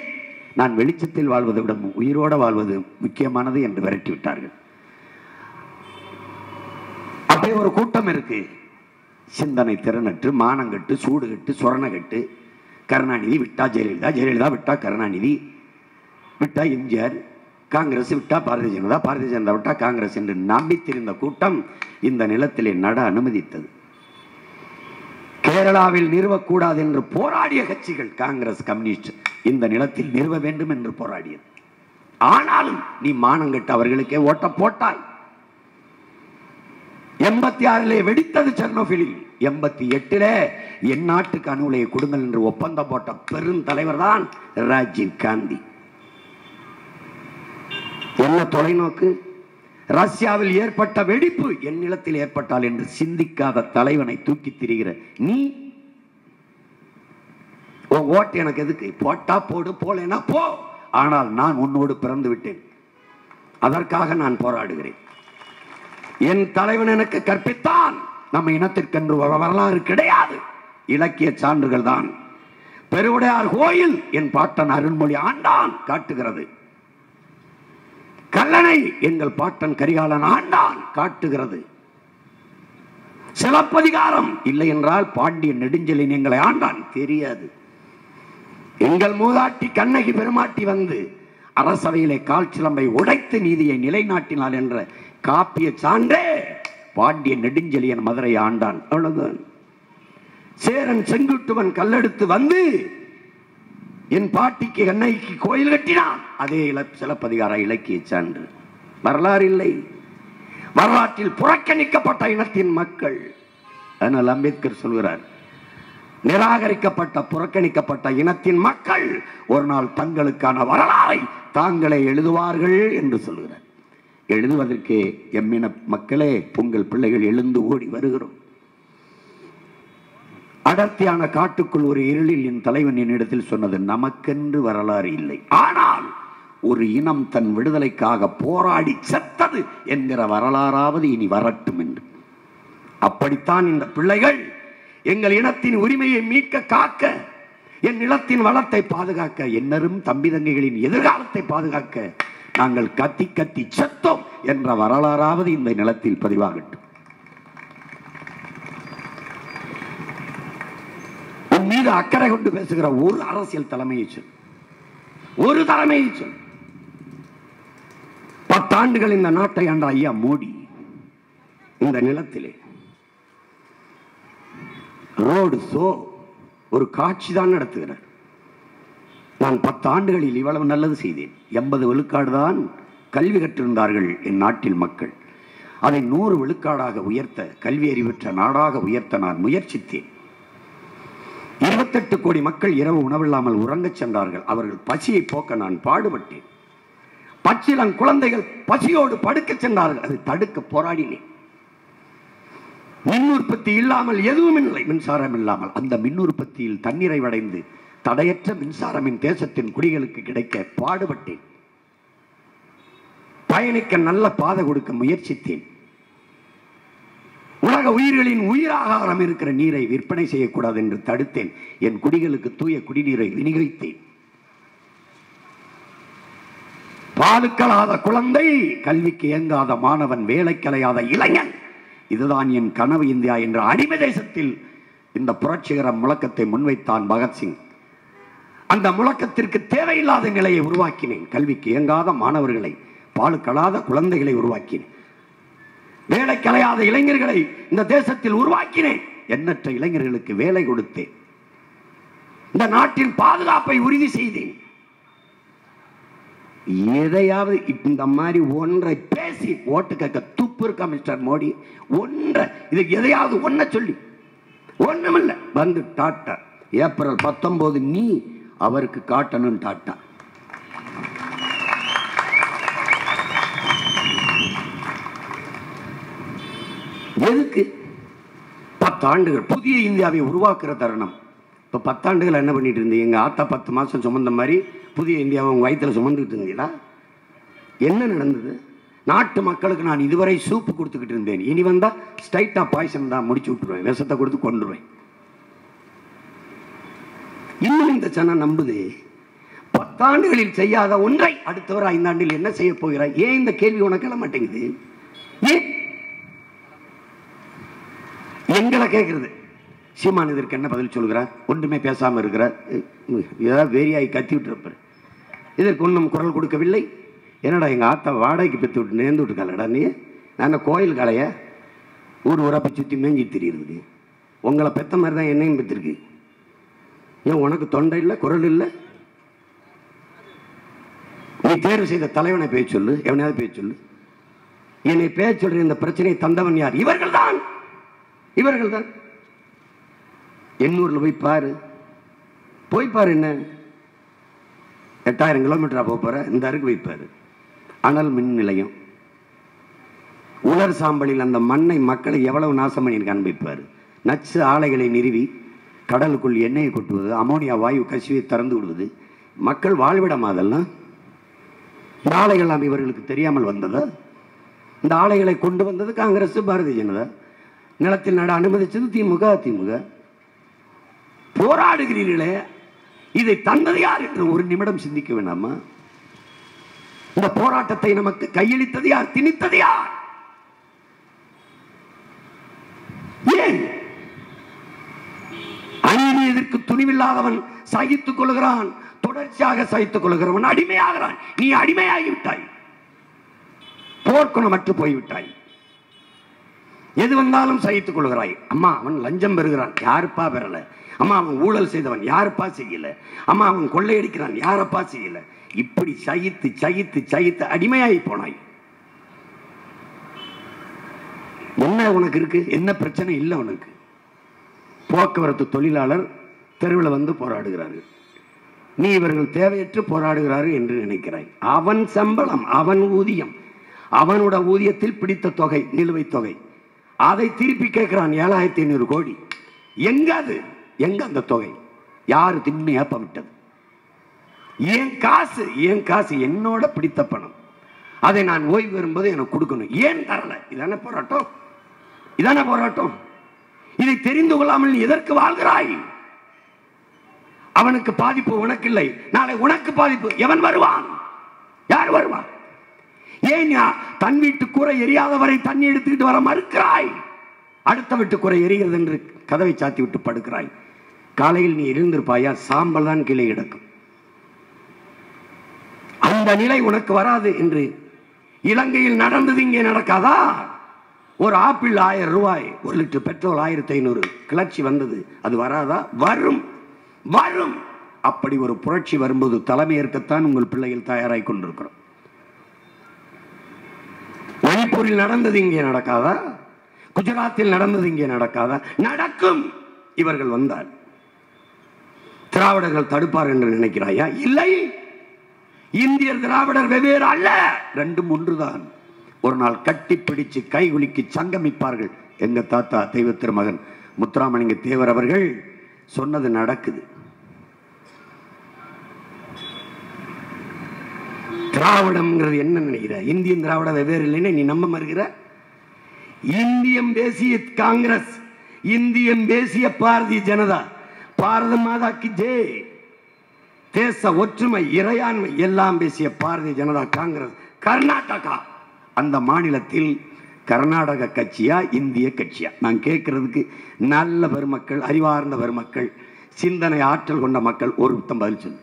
B: நான் வெளிச்சத்தில் வாழ்வதை விட உயிரோடு வாழ்வது முக்கியமானது என்று விரட்டி விட்டார்கள். அப்படியே ஒரு கூட்டம் இருக்கு, சிந்தனை திறனற்று, மானங்கட்டு, சூடுகட்டு, சொரணகட்டு. கருணாநிதி விட்டா ஜெயலலிதா, ஜெயலலிதா விட்டா கருணாநிதி, விட்டா எம்ஜிஆர், காங்கிரஸ் விட்டா பாரதிய ஜனதா, பாரதிய ஜனதா விட்டா காங்கிரஸ் என்று நம்பித்திருந்த கூட்டம் இந்த நிலத்திலே நட அனுமதித்தது. கேரளாவில் நிறுவக்கூடாது என்று போராடிய கட்சிகள் காங்கிரஸ், கம்யூனிஸ்ட் இந்த நிலத்தில் நிறுவ வேண்டும் என்று போராடியது. ஆனாலும் நீ மானங்கட்டு அவர்களுக்கே ஓட்ட போட்டாய். 86 வெடித்தது செர்னோபிலில். 88 என் நாட்டுக்கு அணு உலையை கொடுங்கள் என்று ஒப்பந்தம் போட்ட பெருந்தலைவர் தான் ராஜீவ் காந்தி. என்ன தொலைநோக்கு? ரஷ்யாவில் ஏற்பட்ட வெடிப்பு என் நிலத்தில் ஏற்பட்டால் என்று சிந்திக்காத தலைவனை தூக்கி திரிகிற நீ, ஓட்டு எனக்கு எதுக்கு? போட்டா போடு, போலேனா போ. ஆனால் நான் உன்னோடு பிறந்து விட்டேன், அதற்காக நான் போராடுகிறேன். என் தலைவன் எனக்கு கற்பித்தான். நம்ம இனத்திற்கென்று வரலாறு கிடையாது, இலக்கிய சான்றுகள் தான். பெருவுடையார் கோயில் என் பாட்டன் அருண்மொழி ஆண்டான் காட்டுகிறது. கல்லணை எங்கள் பாட்டன் கரிகாலன் ஆண்டான் காட்டுகிறது. சிலப்பதிகாரம் இல்லை என்றால் பாண்டிய நெடுஞ்செழியன் எங்களை ஆண்டான் தெரியாது. எங்கள் மூதாட்டி கண்ணகி பெருமாட்டி வந்து அரசவையிலே கால் சிலம்பை உடைத்து நீதியை நிலைநாட்டினாள் என்ற காப்பிய சான்றே பாண்டிய நெடுஞ்செழியன் மதுரை ஆண்டான். அவ்வளவுதான். சேரன் செங்குட்டுவன் கல்லெடுத்து வந்து என் பாட்டிக்கு கண்ணகிக்கு கோயில் கட்டினான். அதே சிலப்பதிகார இலக்கிய சான்று. வரலாறு இல்லை. வரலாற்றில் புறக்கணிக்கப்பட்ட இனத்தின் மக்கள். அதனால் அம்பேத்கர் சொல்கிறார், நிராகரிக்கப்பட்ட புறக்கணிக்கப்பட்ட இனத்தின் மக்கள் ஒரு நாள் தங்களுக்கான வரலாறை தாங்களே எழுதுவார்கள் என்று சொல்கிறார். எழுதுவதற்கே எம்மின மக்களே, உங்கள் பிள்ளைகள் எழுந்து ஓடி வருகிறோம். அடர்த்தியான காட்டுக்குள் ஒரு இருளில் என் தலைவன் என்னிடத்தில் சொன்னது, நமக்கென்று வரலாறு இல்லை, ஆனால் ஒரு இனம் தன் விடுதலைக்காக போராடி செத்தது என்கிற வரலாறாவது இனி வரட்டும் என்று. அப்படித்தான் இந்த பிள்ளைகள் எங்கள் இனத்தின் உரிமையை மீட்க, காக்க, என் நிலத்தின் வளத்தை பாதுகாக்க, என்னரும் தம்பி தங்கைகளின் எதிர்காலத்தை பாதுகாக்க நாங்கள் கத்தி கத்தி செத்தோம் என்ற வரலாறாவது இந்த நிலத்தில் பதிவாகட்டும். உன் மீது அக்கறை கொண்டு பேசுகிற ஒரு அரசியல் தலைமையை சொல், ஒரு தலைமையை சொல். 10 ஆண்டுகள் இந்த நாட்டை ஆண்ட ஐயா மோடி இந்த நிலத்திலே ரோடு ஷோ ஒரு காட்சி தான் நடத்துகிறார். நான் 10 ஆண்டுகளில் இவ்வளவு நல்லது செய்தேன். 80 விழுக்காடு தான் கல்வி கற்றிருந்தார்கள் என் நாட்டில் மக்கள். அதை 100 விழுக்காடாக உயர்த்த, கல்வி அறிவற்ற நாடாக உயர்த்த நான் முயற்சித்தேன். 28 கோடி மக்கள் இரவு உணவில்லாமல் உறங்கச் சென்றார்கள். அவர்கள் பசியை போக்க நான் பாடுபட்டேன். பச்சிலன் குழந்தைகள் பசியோடு படுக்க சென்றார்கள். அதை தடுக்க போராடினேன். மின் உற்பத்தி இல்லாமல் எதுவும் இல்லை, மின்சாரம் இல்லாமல். அந்த மின் உற்பத்தியில் தன்னிறைவடைந்து தடையற்ற மின்சாரம் என் தேசத்தின் குடிகளுக்கு கிடைக்க பாடுபட்டேன். பயணிக்க நல்ல பாதை கொடுக்க முயற்சித்தேன். உலக உயிர்களின் உயிராகாரம் இருக்கிற நீரை விற்பனை செய்யக்கூடாது என்று தடுத்தேன். என் குடிகளுக்கு தூய குடிநீரை விநியோகித்தேன். பாலுக்கலாத குழந்தை, கல்விக்கு இயங்காத மாணவன், வேலைக்கலையாத இளைஞன், இதுதான் என் கனவு இந்தியா என்ற அடிமை தேசத்தில் இந்த புரட்சிகர முழக்கத்தை முன்வைத்தான் பகத்சிங். அந்த முழக்கத்திற்கு தேவையில்லாத நிலையை உருவாக்கினேன். கல்விக்கு இயங்காத மாணவர்களை, பாலுக்கலாத குழந்தைகளை உருவாக்கினேன். வேலைக்கலையாத இளைஞர்களை இந்த தேசத்தில் உருவாக்கினேன். எண்ணற்ற இளைஞர்களுக்கு வேலை கொடுத்தேன். இந்த நாட்டின் பாதுகாப்பை உறுதி செய்தேன். எதையாவது இந்த மாதிரி ஒன்றை பேசி ஓட்டு கேட்க துப்பு இருக்கா மிஸ்டர் மோடி? ஒன்றை, இதுக்கு எதையாவது ஒன்றை சொல்லி ஒண்ணுமில்ல. வந்து டாட்டா ஏப்ரல் 19 நீ அவருக்கு காட்டணும் டாட்டா. எதுக்கு 10 ஆண்டுகள் புதிய இந்தியாவை உருவாக்குற தருணம். இப்போ 10 ஆண்டுகள் என்ன பண்ணிட்டு இருந்தீங்க? எங்க ஆத்தா 10 மாசம் சுமந்த மாதிரி புதிய இந்தியாவை உங்க வயிற்றுல சுமந்துக்கிட்டு இருந்தீங்களா? என்ன நடந்தது? நாட்டு மக்களுக்கு நான் இதுவரை சூப்பு கொடுத்துக்கிட்டு இருந்தேன். இனி வந்தா ஸ்ட்ரைட்டா பாய்சன் தான், முடிச்சு விட்டுருவேன், விஷத்தை கொடுத்து கொண்டுருவேன். இன்னும் இந்த சனம் நம்புது. 10 ஆண்டுகளில் செய்யாத ஒன்றை அடுத்தவர் 5 ஆண்டில் என்ன செய்ய போகிறாய்? ஏன் இந்த கேள்வி உனக்கு எழ மாட்டேங்குது? ஏன் எங்களை கேட்கிறது? சீமான் இதற்கு என்ன பதில் சொல்கிறார்? ஒன்றுமே பேசாம இருக்கிறார். ஏதாவது வேரியாய் கத்தி விட்டுருப்பார். இதற்கு ஒன்றும் குரல் கொடுக்கவில்லை. என்னடா எங்க ஆத்தா வாடகைக்கு பெற்று விட்டு நேர்ந்து விட்டுக்காலடா நீ? நான் கோயில் கலைய ஊர் ஊரப்ப சுற்றி மேஞ்சி தெரியுது. உங்களை பெத்த மாதிரி தான் என்னையும் பெற்றிருக்கு. ஏன் உனக்கு தொண்டை இல்லை, குரல் இல்லை? நீ தேர்வு செய்த தலைவனை பேச சொல்லு, எவனையாவது பேச சொல்லு. என்னை பேச சொல்ற இந்த பிரச்சனையை தந்தவன் யார்? இவர்கள் தான், இவர்கள் தான். எண்ணூர்ல போய் பாரு, போய் பாரு. என்ன 8000 கிலோமீட்டரா போற? இந்த அருக்கு வைப்பாரு. அனல் மின் நிலையம், உலர் சாம்பலில் அந்த மண்ணை மக்களை எவ்வளவு நாசம் பண்ணியிருக்கான்னு வைப்பாரு. நச்சு ஆலைகளை நிறுவி கடலுக்குள் எண்ணெயை கொட்டுவது, அமோனியா வாயு கசிவை திறந்து விடுவது. மக்கள் வாழ்விடமா அதெல்லாம்? இந்த ஆலைகள் இவர்களுக்கு தெரியாமல் வந்ததா? இந்த ஆலைகளை கொண்டு வந்தது காங்கிரஸ், பாரதிய ஜனதா. நிலத்தில் நட அனுமதிச்சது திமுக, அதிமுக. போராடுகிறீர்களே, இதை தந்தது யார் என்று ஒரு நிமிடம் சிந்திக்க வேண்டாமா? இந்த போராட்டத்தை நமக்கு கையளித்தது யார்? திணித்தது யார்? ஏன் அநீதிக்கு துணிவில்லாதவன் சகித்துக் கொள்கிறான், தொடர்ச்சியாக சகித்துக் கொள்கிறவன் அடிமையாகிறான். நீ அடிமையாகிவிட்டாய், போர்க்குணமற்று போய்விட்டாய். எது வந்தாலும் சகித்துக் கொள்கிறாய். அம்மா அவன் லஞ்சம் பெறுகிறான், யாருப்பா பெறல? அம்மா அவன் ஊழல் செய்தவன், யாருப்பா செய்யல? அம்மா அவன் கொள்ளையடிக்கிறான், யாரப்பா செய்யல? இப்படி சகித்து சகித்து சகித்து அடிமையாகி போனாய். என்ன உனக்கு இருக்கு? என்ன பிரச்சனை இல்லை உனக்கு? போக்குவரத்து தொழிலாளர் தெருவில் வந்து போராடுகிறார்கள். நீ இவர்கள் தேவையற்று போராடுகிறார்கள் என்று நினைக்கிறாய். அவன் சம்பளம், அவன் ஊதியம், அவனோட ஊதியத்தில் பிடித்த தொகை, நிலுவைத் தொகை, அதை திருப்பி கேட்கிறான் 7500 கோடி. எங்க அது? எங்க அந்த தொகை? யாரு தின்னு ஏப்பமிட்டது? ஏன் காசு என்னோட பிடித்த பணம், அதை நான் ஓய்வு வரும்போது எனக்கு கொடுக்கணும். ஏன் தரல? இதான போராட்டம். இதை தெரிந்து கொள்ளாமல் எதற்கு வாழ்கிறாய்? அவனுக்கு பாதிப்பு உனக்கு இல்லை, நாளை உனக்கு பாதிப்பு. எவன் வருவான்? யார் வருவான்? ஏன் தன் வீட்டு கூரை எரியாதவரை தண்ணி எடுத்துக்கிட்டு வர மறுக்கிறாய்? அடுத்த வீட்டு கூரை எரிகிறது என்று கதவை சாத்தி விட்டு படுக்கிறாய். காலையில் நீ எழுந்திருப்பாயா? சாம்பல் தான் கீழே கிடக்கும். அந்த நிலை உனக்கு வராது என்று இலங்கையில் நடந்தது இங்கே நடக்காதா? ஒரு ஆப்பிள் 1000 ரூபாய், 1 லிட்டர் பெட்ரோல் 1500, கிளர்ச்சி வந்தது. அது வராதா? வரும். அப்படி ஒரு புரட்சி வரும்போது தலைமை ஏற்கத்தான் உங்கள் பிள்ளைகள் தயாராகி கொண்டிருக்கிறோம். மணிப்பூரில் நடந்தது இங்கே நடக்காதா? குஜராத்தில் நடந்தது இங்கே நடக்காதா? நடக்கும். இவர்கள் வந்தால் திராவிடர்கள் தடுப்பார் என்று நினைக்கிறாயா? இல்லை. இந்தியர் திராவிடர் வெவ்வேறு அல்ல, ரெண்டும் ஒன்றுதான். ஒரு நாள் கட்டி பிடிச்சு கைகுலுக்கி சங்கமிப்பார்கள். எங்க தாத்தா தெய்வ திருமகன் முத்துராமலிங்க தேவர் அவர்கள் சொன்னது நடக்குது. திராவிடம்ங்கிறது என்ன நினைக்கிற? இந்தியன் திராவிட வெவ்வேறு இல்லைன்னு நீ நம்ப மறுக்கிற? இந்தியன் தேசிய காங்கிரஸ், இந்தியன் தேசிய பாரதிய ஜனதா, பாரத மாதா கி ஜெய், தேச ஒற்றுமை இறையாண்மை எல்லாம் பேசிய பாரதிய ஜனதா காங்கிரஸ். கர்நாடகா, அந்த மாநிலத்தில் கர்நாடக கட்சியா இந்திய கட்சியா? நான் கேட்கறதுக்கு நல்ல பெருமக்கள், அறிவார்ந்த பெருமக்கள், சிந்தனை ஆற்றல் கொண்ட மக்கள் ஒருத்தம் பதில் சொல்லு.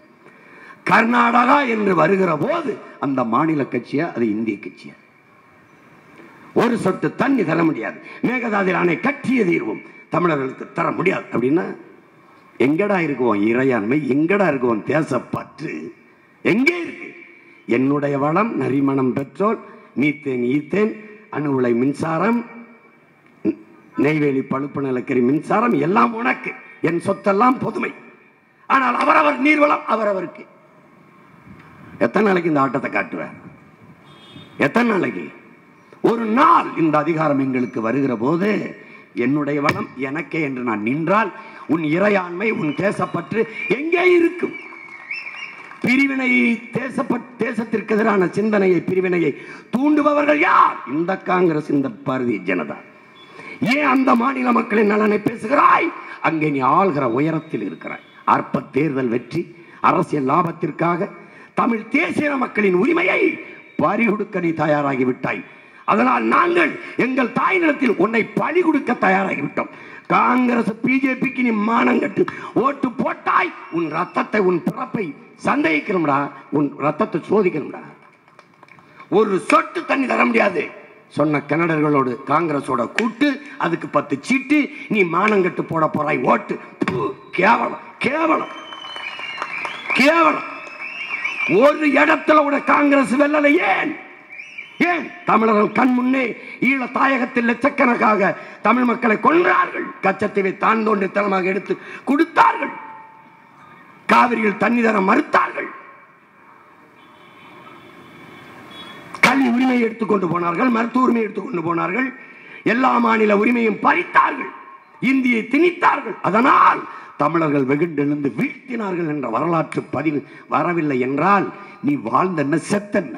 B: கர்நாடகா என்று வருகிற போது அந்த மாநில கட்சியா அது இந்திய கட்சியா? ஒரு சொட்டு தண்ணி தர முடியாது. மேகதாது அணை கட்டிய தீர்வும் தமிழர்களுக்கு தர முடியாது அப்படின்னா எங்கடா இருக்குவோம் இறையாண்மை? எங்கடா இருக்குவோம் தேசப்பற்று? எங்கே இருக்கு? என்னுடைய வளம் நரிமணம் பெட்ரோல், மீத்தேன் ஈத்தேன், அணு உலை மின்சாரம், நெய்வேலி பழுப்பு நிலக்கரி மின்சாரம் எல்லாம் உனக்கு. என் சொத்தெல்லாம் பொதுமை. ஆனால் அவரவர் நீர்வளம் அவரவருக்கு. எத்தனை நாளைக்கு இந்த ஆட்டத்தை காட்டுவேன்? எத்தனை நாளைக்கு? ஒரு நாள் இந்த அதிகாரம் எங்களுக்கு வருகிற போது என்னுடைய வளம் எனக்கே என்று நான் நின்றால் உன் இறையாண்மை, உன் தேசப்பற்று எங்கே இருக்கும்? பிரிவினை, தேசத்திற்கு எதிரான சிந்தனையை, பிரிவினையை தூண்டுபவர்கள் யார்? இந்த காங்கிரஸ், இந்த பாரதிய ஜனதா. ஏன் அந்த மாநில மக்களின் நலனை பேசுகிறாய்? அங்கே நீ ஆள்கிற உயரத்தில் இருக்கிறாய். அற்ப தேர்தல் வெற்றி, அரசியல் லாபத்திற்காக தமிழ் தேசிய மக்களின் உரிமையை பறிகொடுக்க நீ தயாராகி விட்டாய். அதனால் நாங்கள் எங்கள் தாய் நிலத்தில் உன்னை பலி கொடுக்க தயாராகிவிட்டோம். காங்கிரஸ் பிஜேபிக்கு நீ மானங்கட்டு ஓட்டு போட்டாய். உன் ரத்தத்தை, உன் பிறப்பை சந்தேகிக்கணும்டா, உன் ரத்தத்தை சோதிக்கணும்டா. ஒரு சொட்டு தண்ணி தர முடியாது சொன்ன கன்னடர்களோடு காங்கிரஸோட கூட்டு, அதுக்கு 10 சீட்டு, நீ மானங்கட்டு போட போறாய் ஓட்டு. கேவலம், கேவலம், கேவலம். ஒரு இடத்துல கூட காங்கிரஸ் வெல்லல. ஏன்? ஏன்? தமிழர்கள் கண் முன்னே ஈழ தாயகத்தில் லட்சக்கணக்காக தமிழ் மக்களை கொன்றார்கள். கச்சத்தீவை தான் தோன்றித்தனமாக எடுத்து கொடுத்தார்கள். காவிரியில் தண்ணி தர மறுத்தார்கள். கல்வி உரிமையை எடுத்துக்கொண்டு போனார்கள், மருத்துவ உரிமையை எடுத்துக்கொண்டு போனார்கள், எல்லா மாநில உரிமையும் பறித்தார்கள், இந்தியை திணித்தார்கள். அதனால் தமிழர்கள் வெகுண்டெழுந்து வீழ்த்தினார்கள் என்ற வரலாற்று பதிவு வரவில்லை என்றால் நீ வாழ்ந்தென்ன செத்தென்ன?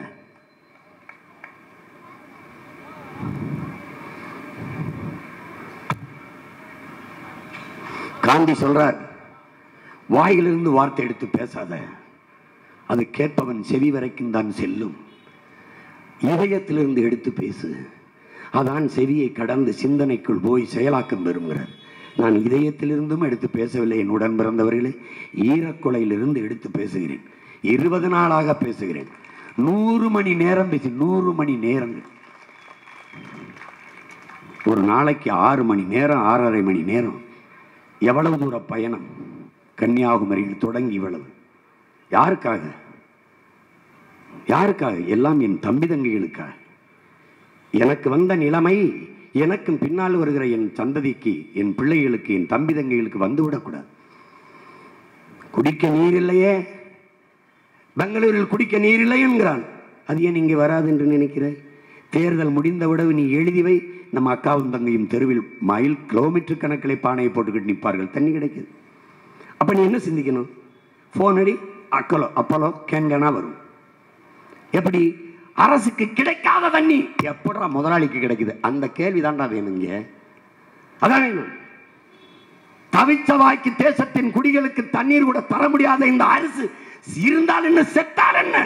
B: காந்தி சொல்றார், வாயிலிருந்து வார்த்தை எடுத்து பேசாத, அது கேட்பவன் செவி வரைக்கும் தான் செல்லும். இதயத்திலிருந்து எடுத்து பேசு, அதான் செவியை கடந்து சிந்தனைக்குள் போய் செயலாக்கம் பெறுங்கிறார். நான் இதயத்திலிருந்தும் எடுத்து பேசவில்லை என் உடன் பிறந்தவர்களே. ஈரக்குலையிலிருந்து எடுத்து பேசுகிறேன். 20 நாளாக பேசுகிறேன். 100 மணி நேரம் பேசி, 100 மணி நேரங்கள். ஒரு நாளைக்கு 6 மணி நேரம், 6.5 மணி நேரம். எவ்வளவு தூர பயணம்? கன்னியாகுமரியில் தொடங்கி இவ்வளவு. யாருக்காக? யாருக்காக? எல்லாம் என் தம்பி தங்கைகளுக்காக. எனக்கு வந்த நிலைமை எனக்கும் பின்னால் வருகிற என் சந்ததிக்கு, என் பிள்ளைகளுக்கு, என் தம்பி தங்கைகளுக்கு வந்துவிடக்கூடாது. குடிக்க நீர் இல்லையே, பெங்களூரில் குடிக்க நீர் இல்லை என்கிறான். அது ஏன் இங்கே வராது என்று நினைக்கிறாய்? தேர்தல் முடிந்த விடவு நீ எழுதிவை. நம்ம அக்காவும் தங்கையும் தெருவில் மைல் கிலோமீட்டர் கணக்கிலே பானையை போட்டுக்கிட்டு நிற்பார்கள். தண்ணி கிடைக்குது. அப்ப நீ என்ன சிந்திக்கணும்? போன் அடி, அப்பலோ கேன்கனா வரும். எப்படி? அரசுக்கு கிடைக்காத தண்ணி எப்படா முதலாளிக்கு கிடைக்குது? அந்த கேள்வி தாண்டா வேணுங்க. அதான் வேணும். தவிச்ச வாய்க்கு தேசத்தின் குடிகளுக்கு தண்ணீர் கூட தர முடியாத இந்த அரசு இருந்தால் என்ன, செத்தால் என்ன?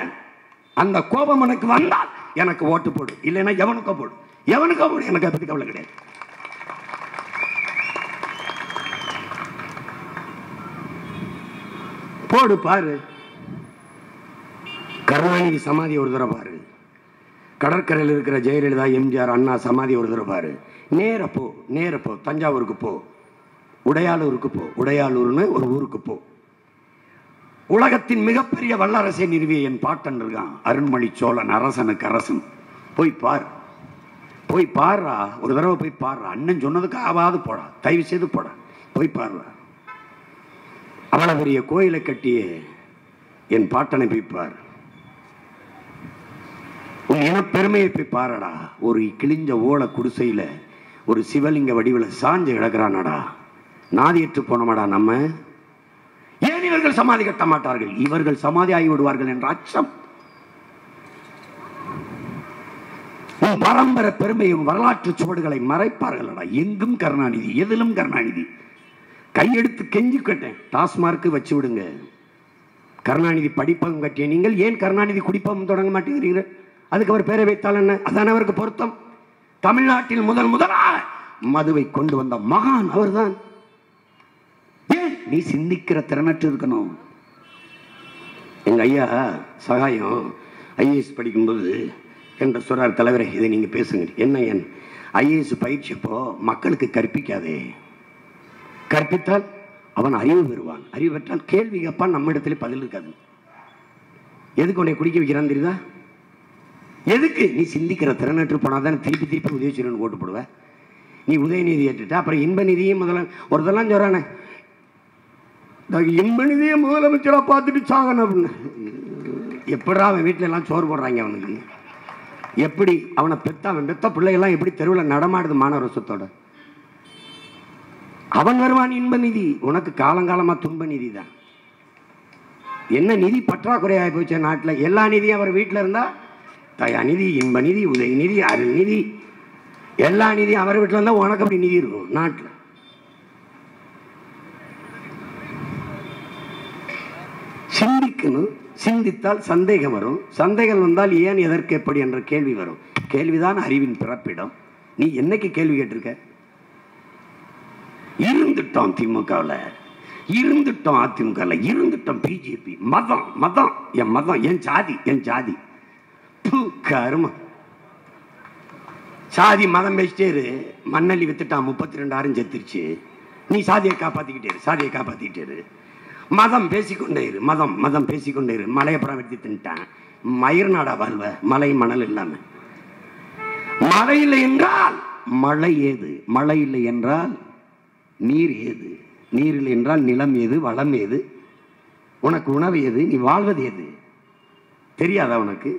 B: அந்த கோபம் எனக்கு வந்தால் எனக்கு ஓட்டு போடு, இல்லைன்னா எவனுக்கோ போடு, எவனுக்கோ போடு, எனக்கு அதை பத்தி கவலை கிடையாது. போடு, பாரு. கருணாநிதி சமாதி ஒரு தடவை பாரு. கடற்கரையில் இருக்கிற ஜெயலலிதா, எம்ஜிஆர், அண்ணா சமாதி ஒரு தடவை பாரு. நேர போ தஞ்சாவூருக்கு போ, உடையாளூருக்கு போ. உடையாளூர்னு ஒரு ஊருக்கு போ. உலகத்தின் மிகப்பெரிய வல்லரசை நிறுவிய என் பாட்டன் இருக்கான், அருண்மொழி சோழன், அரசனுக்கு அரசன். போய் பார், போய் பாருடா, ஒரு தடவை போய் பாருடா. அண்ணன் சொன்னதுக்கு ஆவாது போடா, தயவு செய்து போடா, போய் பாருடா. அவ்வளவு பெரிய கோயிலை கட்டிய என் பாட்டனை போய் பார். உன் இனப்பெருமையை போய் பாருடா. ஒரு கிழிஞ்ச ஓலை குடிசையில ஒரு சிவலிங்க வடிவில் சாஞ்சு கிடக்கிறானடா. நாதியற்று போனமாடா நம்ம. ஏன் இவர்கள் சமாதி கட்ட மாட்டார்கள்? இவர்கள் சமாதி ஆகிவிடுவார்கள் என்ற அச்சம். உன் பரம்பரை பெருமையும் வரலாற்று சுவடுகளை மறைப்பார்களடா. எங்கும் கருணாநிதி, எதிலும் கருணாநிதி. கையெடுத்து கெஞ்சி கேட்டேன், டாஸ்மார்க்கு வச்சு விடுங்க. கருணாநிதி படிப்பகம் கட்டிய நீங்கள் ஏன் கருணாநிதி குடிப்பகம் தொடங்க மாட்டேங்கிறீங்க? அதுக்கு அவர் பேரை வைத்தால் என்ன? அதான் அவருக்கு பொருத்தம். தமிழ்நாட்டில் முதலாக மதுவை கொண்டு வந்த மகான் அவர்தான். ஏன் நீ சிந்திக்கிற திறனற்று இருக்கணும்? எங்க ஐயா சகாயம் ஐஏஎஸ் படிக்கும்போது என்ற சொல்றார், தலைவரே இதை நீங்க பேசுங்க. என்ன என் ஐஏஎஸ் பயிற்சி அப்போ மக்களுக்கு கற்பிக்காதே, கற்பித்தால் அவன் அறிவு பெறுவான். அறிவு பெற்றால் கேள்வி கேட்பான், நம்ம இடத்துல பதில் இருக்காது. எதுக்கு உன்னை குடிக்க வைக்கிறான் தெரியுதா? எதுக்கு? நீ சிந்திக்கிற திறனற்று போனாதான் திருப்பி திருப்பி உதயசூரியன் ஓட்டு போடுவ. நீ உதயநிதி ஏற்றுட்ட, அப்புறம் இன்ப நிதியும் ஒருத்தெல்லாம் சொல்றானே, இன்ப நிதியை முதலமைச்சரா பார்த்துட்டு சாகணும் அப்படின்னு. எப்படா அவன் வீட்டுல எல்லாம் சோறு போடுறாங்க அவனுக்கு? எப்படி அவனை அவன் பெத்த பிள்ளைகள்லாம் எப்படி தெருவில் நடமாடுது மாணவர் சொத்தோட? அவன் வருவான் இன்ப நிதி, உனக்கு காலங்காலமா துன்ப நிதி தான். என்ன நிதி பற்றாக்குறையாகி போச்சு நாட்டில். எல்லா நிதியும் அவர் வீட்டில் இருந்தா தயா நிதி, இன்ப நிதி, உதய நிதி, அருள் நிதி, எல்லா நிதியும் அவர் வீட்டில் இருந்தா உனக்கு அப்படி நிதி இருக்கும் நாட்டில். சிந்திக்கணும். சிந்தித்தால் சந்தேகம் வரும். சந்தேகம் வந்தால் ஏன், எதற்கு, எப்படி என்ற கேள்வி வரும். கேள்விதான் அறிவின் பிறப்பிடம். நீ என்னைக்கு கேள்வி கேட்டிருக்க? இருந்துட்டோம் திமுகவில், இருந்துட்டோம் அதிமுகவில், இருந்துட்டோம் பிஜேபி. மதம் மதம் என் மதம், என் ஜாதி என் ஜாதி. கரும சாதி மதம் பேசிட்டே இரு. மண்ணள்ளி வித்துட்டான், 32,000 செத்துருச்சு. நீ சாதியை காப்பாத்திக்கிட்டே இரு, சாதியை காப்பாத்திக்கிட்டே இரு. மதம் பேசிக்கொண்டே இரு, மதம் மதம் பேசிக்கொண்டே இரு. மலையப்புறம் வெட்டி தின்ட்டான். மயிர் நாடா வாழ்வ, மலை மணல் இல்லாம. மழை இல்லை என்றால் மழை ஏது? மழை இல்லை என்றால் நீர் ஏது? நீர் இல்லை என்றால் நிலம் ஏது? வளம் ஏது? உனக்கு உணவு ஏது? நீ வாழ்வது ஏது? தெரியாதா உனக்கு?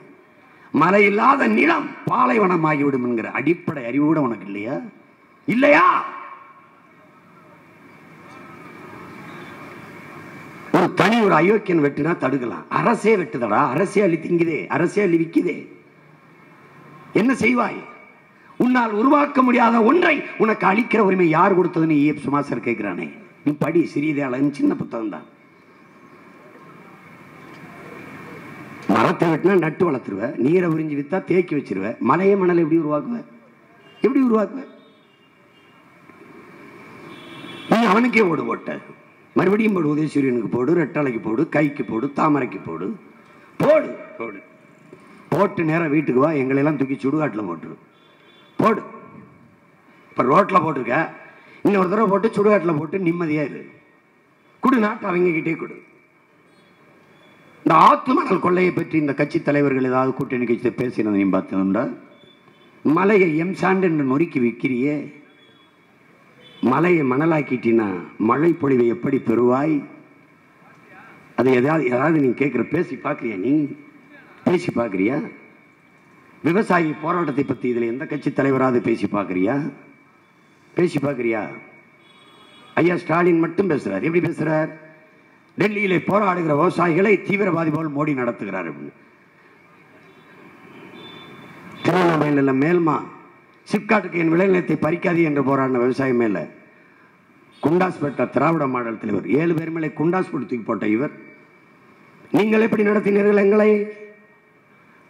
B: மழை இல்லாத நிலம் பாலைவனம் ஆகிவிடும் என்கிற அடிப்படை அறிவு கூட உனக்கு இல்லையா? இல்லையா? ஒரு தனி ஒரு அயோக்கியன் வெட்டுனா தடுக்கலாம். அரசே வெட்டுதடா, அரசே அள்ளி திங்குதே, அரசே அள்ளி விக்குதே. என்ன செய்வாய்? உன்னால் உருவாக்க முடியாத ஒன்றை உனக்கு அளிக்கிற உரிமை யார் கொடுத்ததுன்னு ஈஎப் சுமாசர் கேட்கிறானே. நீ படி, சிறிதளவு சின்ன புத்தகம் தான். மரத்தை வெட்டினா நட்டு வளர்த்துருவ, நீரை உறிஞ்சி வித்தா தேக்கி வச்சிருவ. மலையை மணலை எப்படி உருவாக்குவ? எப்படி உருவாக்குவ? நீ அவனுக்கே ஓடு போட்ட, மறுபடியும் போடு. உதயசூரியனுக்கு போடு, ரெட்டலைக்கு போடு, கைக்கு போடு, தாமரைக்கு போடு, போடு போடு. போட்டு நேரம் வீட்டுக்கு வா, எங்களெல்லாம் தூக்கி சுடுகாட்டில் போட்டுரு. போடு. இப்போ ரோட்டில் போட்டிருக்க, இன்னொரு தடவை போட்டு சுடுகாட்டில் போட்டு நிம்மதியா இரு. குடு, நாட்டு அவங்க கிட்டே கொடு. இந்த ஆத்து மணல் கொள்ளையை பற்றி இந்த கட்சி தலைவர்கள் ஏதாவது கூட்டணி கட்சி பேசினதை நீ பார்த்ததுண்டா? மலையை எம்சாண்ட் என்று நொறுக்கி விற்கிறியே, மலையை மணலாக்கிட்டினா மழை பொழிவை எப்படி பெறுவாய்? அதை ஏதாவது நீ கேட்குற, பேசி பார்க்குறியா? நீ பேசி பார்க்குறியா? விவசாயி போராட்டத்தை பற்றி இதில் எந்த கட்சி தலைவராவது பேசி பார்க்குறியா? பேசி பார்க்குறியா? ஐயா ஸ்டாலின் மட்டும் பேசுறார். எப்படி பேசுறார்? டெல்லியிலே போராடுகிற விவசாயிகளை தீவிரவாதி போல் மோடி நடத்துகிறார். திருவண்ணாமலையில் மேல்மா சிப்காட்டுக்கு என் விளைநிலத்தை பறிக்காது என்று போராடின விவசாயம் மேல குண்டாஸ் பெற்ற திராவிட மாடல் தலைவர் 7 பேர் மேலே குண்டாஸ் போட்டு தூக்கி போட்ட இவர், நீங்கள் எப்படி நடத்தினீர்கள் எங்களை?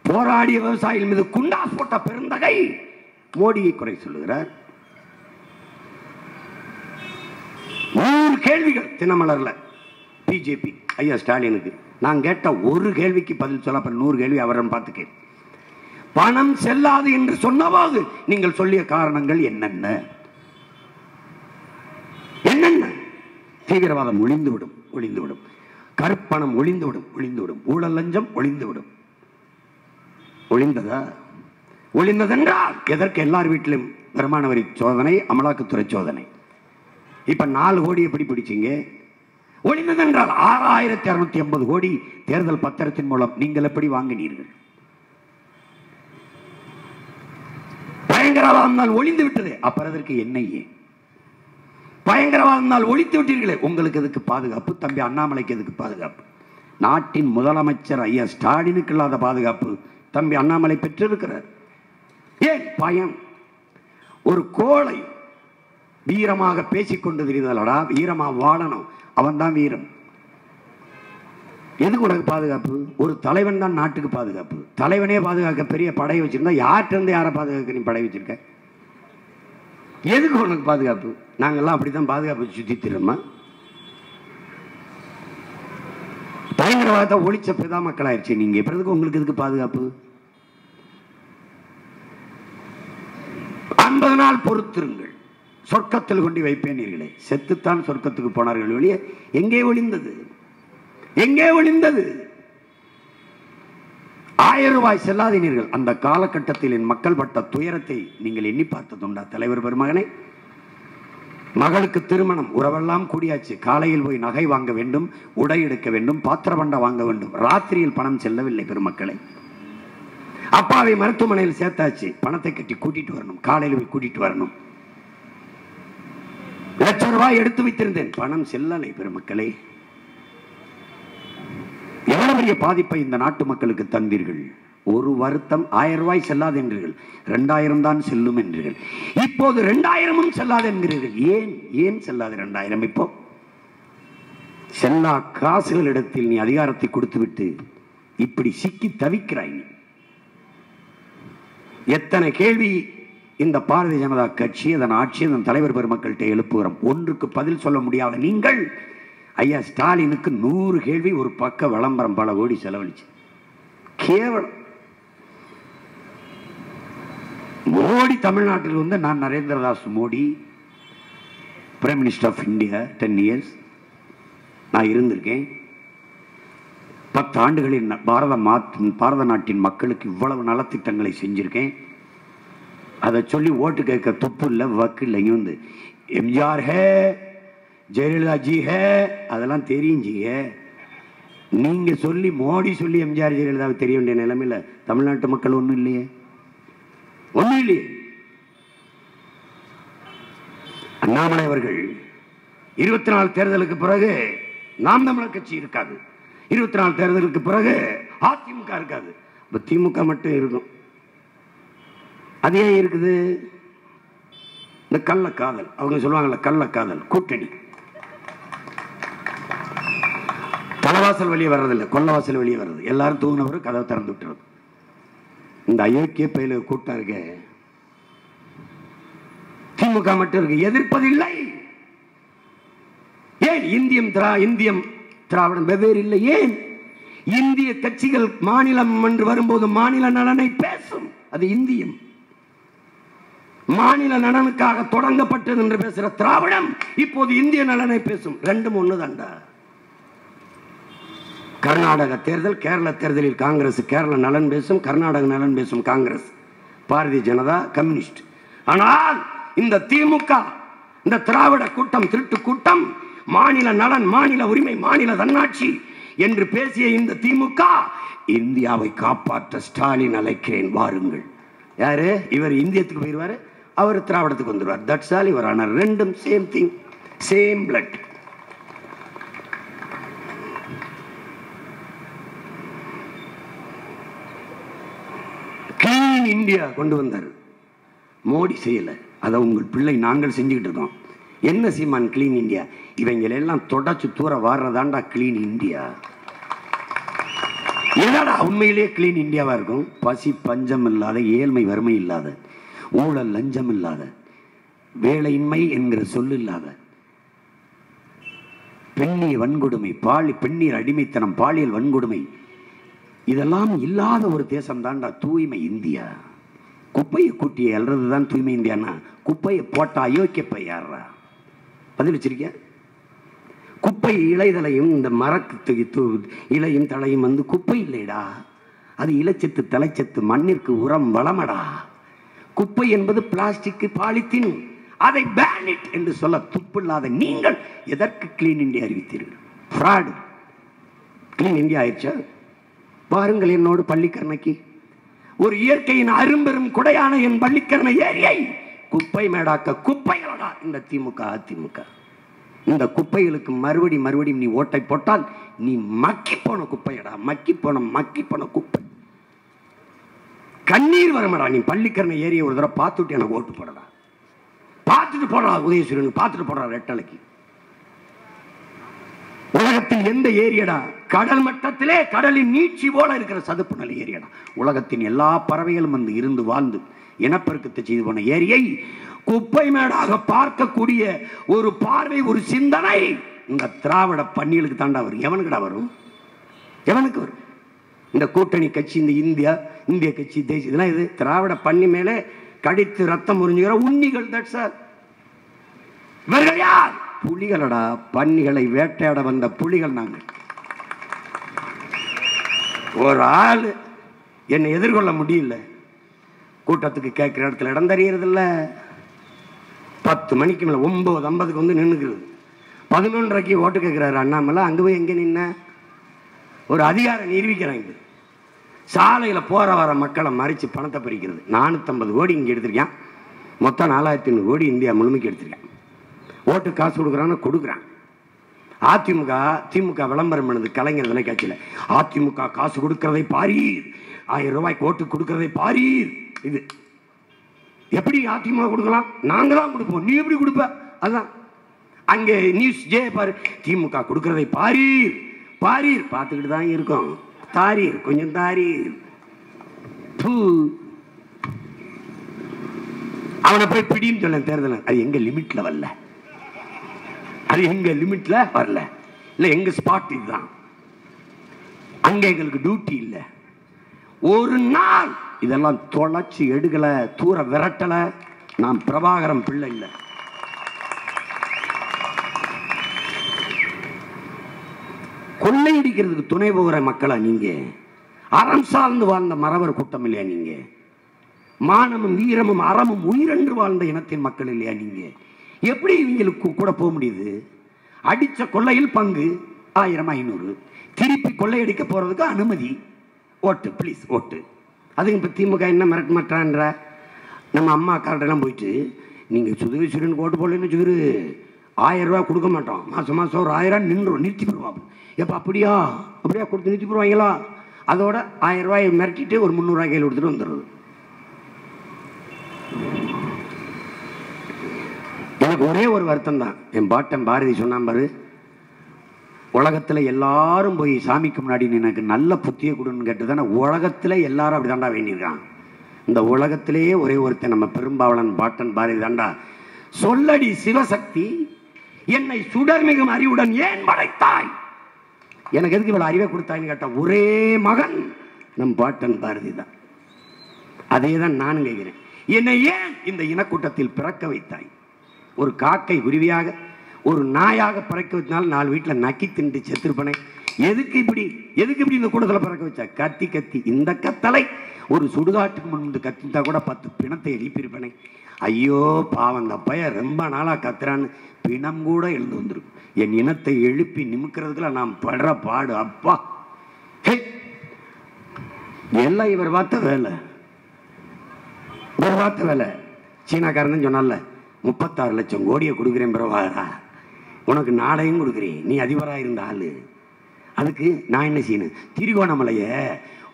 B: போராடிய விவசாயிகள் மீது குண்டாஸ் போட்ட பெருந்தகை மோடியை குறை சொல்லுகிறார். 100 கேள்விகள் தினமலர்ல பிஜேபி ஐயா ஸ்டாலினுக்கு. நான் கேட்ட ஒரு கேள்விக்கு பதில் சொல்ல 100 கேள்வி அவரை பார்த்து கேள்வி. பணம் செல்லாது என்று சொன்னவாது நீங்கள் சொல்லிய காரணங்கள் என்னென்ன? என்னென்ன? தீவிரவாதம் ஒளிந்துவிடும், ஒளிந்துவிடும். கருப்பணம் ஒளிந்துவிடும், ஒளிந்துவிடும். ஊழல் லஞ்சம் ஒளிந்துவிடும். ஒளிந்ததா? ஒளிந்ததென்றால் எதற்கு எல்லார் வீட்டிலும் வருமான வரி சோதனை, அமலாக்கத்துறை சோதனை? இப்ப 4 கோடி எப்படி பிடிச்சீங்க? ஒளிந்ததென்றால் 6650 கோடி தேர்தல் பத்திரத்தின் மூலம் நீங்கள் எப்படி வாங்கினீர்கள்? பயங்கரவாதம் ஒளிந்து விட்டது, அப்புறம் அதற்கு என்னையே? பயங்கரவாதம் ஒழித்து விட்டீர்களே, உங்களுக்கு எதுக்கு பாதுகாப்பு? தம்பி அண்ணாமலைக்கு எதுக்கு பாதுகாப்பு? நாட்டின் முதலமைச்சர் ஐயா ஸ்டாலினுக்கு இல்லாத பாதுகாப்பு தம்பி அண்ணாமலை பெற்றிருக்கிறார். ஏன் பயம்? ஒரு கோளை வீரமாக பேசிக்கொண்டு தெரியுதல்லடா, வீரமா வாழணும், அவன் தான் வீரம். எதுக்கு உனக்கு பாதுகாப்பு? ஒரு தலைவன் தான் நாட்டுக்கு பாதுகாப்பு. தலைவனே பாதுகாக்க பெரிய படை வச்சிருந்தா யார்கிட்ட இருந்து யாரை பாதுகாக்க நீ படை வச்சிருக்க? எதுக்கு உனக்கு பாதுகாப்பு? நாங்கெல்லாம் அப்படித்தான் பாதுகாப்பு சுத்தி திரும்ப. பயங்கரவாதத்தை ஒழிச்ச பெதா மக்கள் ஆயிடுச்சு நீங்க. இப்ப உங்களுக்கு எதுக்கு பாதுகாப்பு? 50 நாள் பொறுத்திருங்கள், சொர்க்கத்தில் கொண்டு வைப்பேனீர்களே. செத்துத்தான் சொர்க்கத்துக்கு போனார்கள் வெளியே. எங்கே ஒளிந்தது? எங்கே ஒளிந்தது? 1000 ரூபாய் செல்லாதீர்கள். அந்த காலகட்டத்தில் என் மக்கள் பட்ட துயரத்தை நீங்கள் எண்ணி பார்த்ததுண்டா தலைவர் பெருமகனே? மகளுக்கு திருமணம், உறவெல்லாம் கூடியாச்சு. காலையில் போய் நகை வாங்க வேண்டும், உடை எடுக்க வேண்டும், பாத்திரபண்டம் வாங்க வேண்டும். ராத்திரியில் பணம் செல்லவில்லை பெருமக்களை. அப்பாவை மருத்துவமனையில் சேர்த்தாச்சு, பணத்தை கட்டி கூட்டிட்டு வரணும், காலையில் போய் கூட்டிட்டு வரணும். 1,00,000 ரூபாய் எடுத்து வைத்திருந்தேன், பணம் செல்லலை பெருமக்களே. எவ்வளவு பெரிய பாதிப்பை இந்த நாட்டு மக்களுக்கு தந்தீர்கள். ஒரு வருத்தம் 1000 ரூபாய் செல்லாது என்றீர்கள், 2000 தான் செல்லும் என்றீர்கள். இப்போது 2000 செல்லாது என்கிறீர்கள். ஏன் ஏன் செல்லாது 2000? இப்போ செல்லா காசுகளிடத்தில் நீ அதிகாரத்தை கொடுத்துவிட்டு இப்படி சிக்கி தவிக்கிறாய். எத்தனை கேள்வி இந்த பாரதிய ஜனதா கட்சி, அதன் ஆட்சி, அதன் தலைவர் பெருமக்கள்கிட்ட எழுப்புகிறோம். ஒன்றுக்கு பதில் சொல்ல முடியாத நீங்கள் ஐயா ஸ்டாலினுக்கு 100 கேள்வி, ஒரு பக்க விளம்பரம், பல கோடி செலவழிச்சு. கேவலம். மோடி தமிழ்நாட்டில் வந்து நான் Narendradas Modi prime minister of India 10 years நான் இருந்திருக்கேன். 10 ஆண்டுகளில் பாரத நாட்டின் மக்களுக்கு இவ்வளவு நலத்திட்டங்களை செஞ்சிருக்கேன். அதை சொல்லி ஓட்டு கேட்க துப்பு இல்லை, வக்கு இல்லை. இங்கே வந்து எம்ஜிஆர் ஹே, ஜெயலலிதா ஜி ஹே, அதெல்லாம் தெரியுஞ்சிங்க. நீங்க சொல்லி மோடி சொல்லி எம்ஜிஆர் ஜெயலலிதாவை தெரிய வேண்டிய நிலைமையில தமிழ்நாட்டு மக்கள் ஒன்றும் இல்லையே, ஒன்றும் இல்லையே. அண்ணாமலை அவர்கள் 24 தேர்தலுக்கு பிறகு நாம் தமிழர் கட்சி இருக்காது, 24 தேர்தலுக்கு பிறகு அதிமுக இருக்காது, இப்ப திமுக மட்டும் இருக்கும். அது ஏன் இருக்குது? இந்த கள்ளக்காதல், அவங்க சொல்லுவாங்கல்ல கள்ளக்காதல் கூட்டணி. தலைவாசல் வெளியே வர்றதில்லை, கொல்லவாசல் வெளியே வர்றது. எல்லாரும் தூங்கினவரும் கதவை திறந்து விட்டுறது. இந்த அயோக்கிய பயில கூட்டம் இருக்க திமுக மட்டும் இருக்கு, எதிர்ப்பதில்லை. ஏன் இந்தியம் திராவிடம் வெவ்வேறு இல்லை? ஏன் இந்திய கட்சிகள் மாநிலம் என்று வரும்போது மாநில நலனை பேசும், அது இந்தியம். மாநில நலனுக்காக தொடங்கப்பட்டது என்று பேசுற திராவிடம் இப்போது இந்திய நலனை பேசும். ரெண்டும் ஒண்ணுதான்டா. கர்நாடக தேர்தல், கேரள தேர்தலில் காங்கிரஸ் கேரள நலன் பேசும், கர்நாடக நலன் பேசும் காங்கிரஸ், பாரதிய ஜனதா கம்யூனிஸ்ட். ஆனால் இந்த திமுக, இந்த திராவிட கூட்டம், திருட்டு கூட்டம், மாநில நலன், மாநில உரிமை, மாநில தன்னாட்சி என்று பேசிய இந்த திமுக இந்தியாவை காப்பாற்ற ஸ்டாலின் அழைக்கிறேன் வாருங்கள். யாரு இவர்? இந்தியத்துக்கு போயிருவாரு, அவர் திராவிடத்துக்கு வந்துடுவார். தட்ஸ் ஆல் இவர். ஆனால் ரெண்டும் same thing, same blood. India கொண்டு வந்தார். மோடி செய்யல, அதை உங்கள் பிள்ளை நாங்கள் செஞ்சுக்கிட்டு இருக்கோம். என்ன சீமான் கிளீன் இந்தியா? இவங்களெல்லாம் தொடச்சு தூர வாடுறதாண்டா கிளீன் இந்தியா. என்னடா உண்மையிலேயே கிளீன் இந்தியாவா இருக்கும்? பசி பஞ்சம் இல்லாத, ஏழ்மை வறுமை இல்லாத, ஊழல் லஞ்சம் இல்லாத, வேலையின்மை என்கிற சொல் இல்லாத, பெண்ணிய வன்கொடுமை, பெண்ணீர் அடிமைத்தனம், பாலியல் வன்கொடுமை இதெல்லாம் இல்லாத ஒரு தேசம் தான்டா தூய்மை இந்தியா. குப்பையை கூட்டி அல்றதுதான் தூய்மை இந்தியானா, குப்பையை போட்டா அயோக்கிய பையாடுறா? பதில் வச்சிருக்கியா? குப்பை இலைதலையும் இந்த மரத்து இலையும் தலையும் வந்து குப்பை இல்லைடா, அது இலைச்சத்து தலைச்சத்து, மண்ணிற்கு உரம் வளமடா. குப்பை என்பது பிளாஸ்டிக் பாலித்தீன், அதை பேனிட் என்று சொல்ல துப்பில்லாத நீங்கள் எதற்கு கிளீன் இந்தியா அறிவித்தீர்கள்? ஃப்ராடு. கிளீன் இந்தியா ஆயிடுச்சா? வாருங்கள் என்னோடு பள்ளிக்கரணைக்கு. ஒரு இயற்கையின் அரும்பெரும் குடையான என் பள்ளிக்கரணை ஏரியை குப்பை மேடாக்க குப்பைகளடா இந்த திமுக அதிமுக. இந்த குப்பைகளுக்கு மறுபடியும் நீ ஓட்டை போட்டால் நீ மக்கி போன குப்பையடா, மக்கி போன குப்பை. கண்ணீர் வரமடா. நீ பள்ளிக்கரணை ஏரியை ஒரு தடவை பார்த்துட்டு எனக்கு ஓட்டு போடடா, பார்த்துட்டு போடா உதயசூரியன், பார்த்துட்டு போடா ரெட்டலைக்கு. உலகத்தில் எந்த ஏரியடா கடல் மட்டத்திலே கடலின் நீட்சி போல இருக்கிற சதுப்பு நிலை ஏரியடா? உலகத்தின் எல்லா பறவைகளும் வந்து இருந்து வாழ்ந்து இனப்பெருக்கத்தை செய்து போன ஏரியை குப்பை மேடாக பார்க்கக்கூடிய ஒரு பார்வை, ஒரு சிந்தனை இந்த திராவிட பன்னிகளுக்கு தாண்டா வரும். எவனுக்குடா வரும்? எவனுக்கு வரும்? இந்த கூட்டணி கட்சி, இந்த இந்திய கட்சி, தேசிய, இதெல்லாம் இது திராவிட பன்னி மேலே கடித்து ரத்தம் உறிஞ்சுகிற உண்ணிகள். இவர்கள் யார்? புலிகளடா. பன்னிகளை வேட்டையாட வந்த புலிகள் நாங்கள். ஒரு ஆள் என்னை எதிர்கொள்ள முடியல. கூட்டத்துக்கு கேட்கிற இடத்துல இடம் தெரியறதில்ல. 10 மணிக்கு மேல 9:50 வந்து நின்னுக்கிறது. 11:30 ஓட்டு கேட்கிறாரு அண்ணாமலை. அங்க போய் எங்க நின்ன? ஒரு அதிகாரம் நிரூபிக்கிறாங்க. சாலையில போற வர மக்களை மறிச்சு பணத்தை பறிக்கிறது. 450 கோடி இங்க எடுத்திருக்கேன். மொத்தம் 4500 கோடி இந்தியா முழுமைக்கு எடுத்திருக்கேன். ஓட்டு காசு கொடுக்குறான்னு கொடுக்குறான். திமுக விளம்பரம் பண்ணுது கலைஞர் தொலைக்காட்சியில். அதிமுக காசு கொடுக்கிறதை பாரீர், 1000 ரூபாய்க்கு ஓட்டு கொடுக்கிறதை பாரீர். இது எப்படி அதிமுக கொடுக்கலாம்? நாங்க தான் கொடுப்போம், நீ எப்படி கொடுப்ப? அதான் அங்கே நியூஸ் ஜே பாரு, திமுக கொடுக்கிறதை பாரீர் பார்த்துக்கிட்டு தான் இருக்கோம். தாரீர், கொஞ்சம் தாரீர். அவனை போய் பிடின்னு சொல்ல தேர்தல். அது எங்க லிமிட்ல வரல, அது எங்க லிமிட்ல வரல. இல்ல எங்க ஸ்பாட் இதுதான். அங்க எங்களுக்கு டியூட்டி இல்ல. ஒரு நாள் இதெல்லாம் தொலைச்சு எடுக்கல, தூர விரட்டல. நாம் பிரபாகரன் பிள்ளை இல்ல. கொள்ளையடிக்கிறதுக்கு துணை போகிற மக்களா நீங்க? அறம் சார்ந்து வாழ்ந்த மறவர் கூட்டம் இல்லையா நீங்க? மானமும் வீரமும் அறமும் உயிரென்று வாழ்ந்த இனத்தின் மக்கள் இல்லையா நீங்க? எப்படி இவங்களுக்கு கூட போக முடியுது? அடிச்ச கொள்ளையில் பங்கு 1000-500, திருப்பி கொள்ளையடிக்க போறதுக்கு அனுமதி. ஓட்டு ப்ளீஸ் ஓட்டு. அதுக்கு இப்போ திமுக என்ன மிரட்ட மாட்டான்ற? நம்ம அம்மா கார்டெல்லாம் போயிட்டு நீங்க சுதேஸ்வரனுக்கு ஓட்டு போடலன்னு வச்சுக்கிரு 1000 ரூபாய் கொடுக்க மாட்டோம், மாசம் ஒரு 1000 நிறுத்தி போடுவாங்க. எப்போ அப்படியா கொடுத்து நிறுத்தி போடுவாங்களா? அதோட 1000 ரூபாய் மிரட்டிட்டு ஒரு 300 ரூபாய் கையில் கொடுத்துட்டு வந்துடுறது. எனக்கு ஒரே ஒரு வருத்தம் தான். என் பாட்டன் பாரதி சொன்னான் பாரு, உலகத்துல எல்லாரும் போய் சாமிக்கு முன்னாடி எனக்கு நல்ல புத்திய கொடுன்னு கேட்டுதானே உலகத்துல எல்லாரும் அப்படிதான்டா வேண்டியிருக்கான். இந்த உலகத்திலேயே ஒரே ஒருத்தன் நம்ம பெரும்பாவளன் பாட்டன் பாரதி தாண்டா. சொல்லடி சிவசக்தி, என்னை சுடர்மிகும் அறிவுடன் ஏன் படைத்தாய்? எனக்கு எதுக்கு இவ்வளவு அறிவை கொடுத்தாய்ன்னு கேட்டா ஒரே மகன் நம் பாட்டன் பாரதி தான். அதே தான் நானும் கேட்கிறேன். என்னை ஏன் இந்த இனக்கூட்டத்தில் பிறக்க வைத்தாய்? ஒரு காக்கை குருவியாக, ஒரு நாயாக பிறக்க வச்சாலும் 4 வீட்டில் நக்கி திண்டு செத்துருப்பனே. எதுக்கு இப்படி இந்த கூட்டத்தில் பிறக்க வச்சா? கத்தி இந்த கத்தலை ஒரு சுடுகாட்டுக்கு முன்பு கத்திட்டா கூட 10 பிணத்தை எழுப்பியிருப்பனே. ஐயோ பாவம், அந்த பையன் ரொம்ப நாளா கத்துறான்னு பிணம் கூட எழுந்து வந்துருக்கும். என் இனத்தை எழுப்பி நிமிக்கிறதுக்குள்ள நாம் படுற பாடு அப்பா. எல்லாம் இவர் பார்த்த வேலை. சீனாக்காரன் சொன்னால 36 லட்சம் கோடியை கொடுக்குறேன் பிரபாகரா, உனக்கு நாடையும் கொடுக்குறேன், நீ அதிபராக இருந்த ஆளு. அதுக்கு நான் என்ன செய்யணும்? திரிகோணமலையை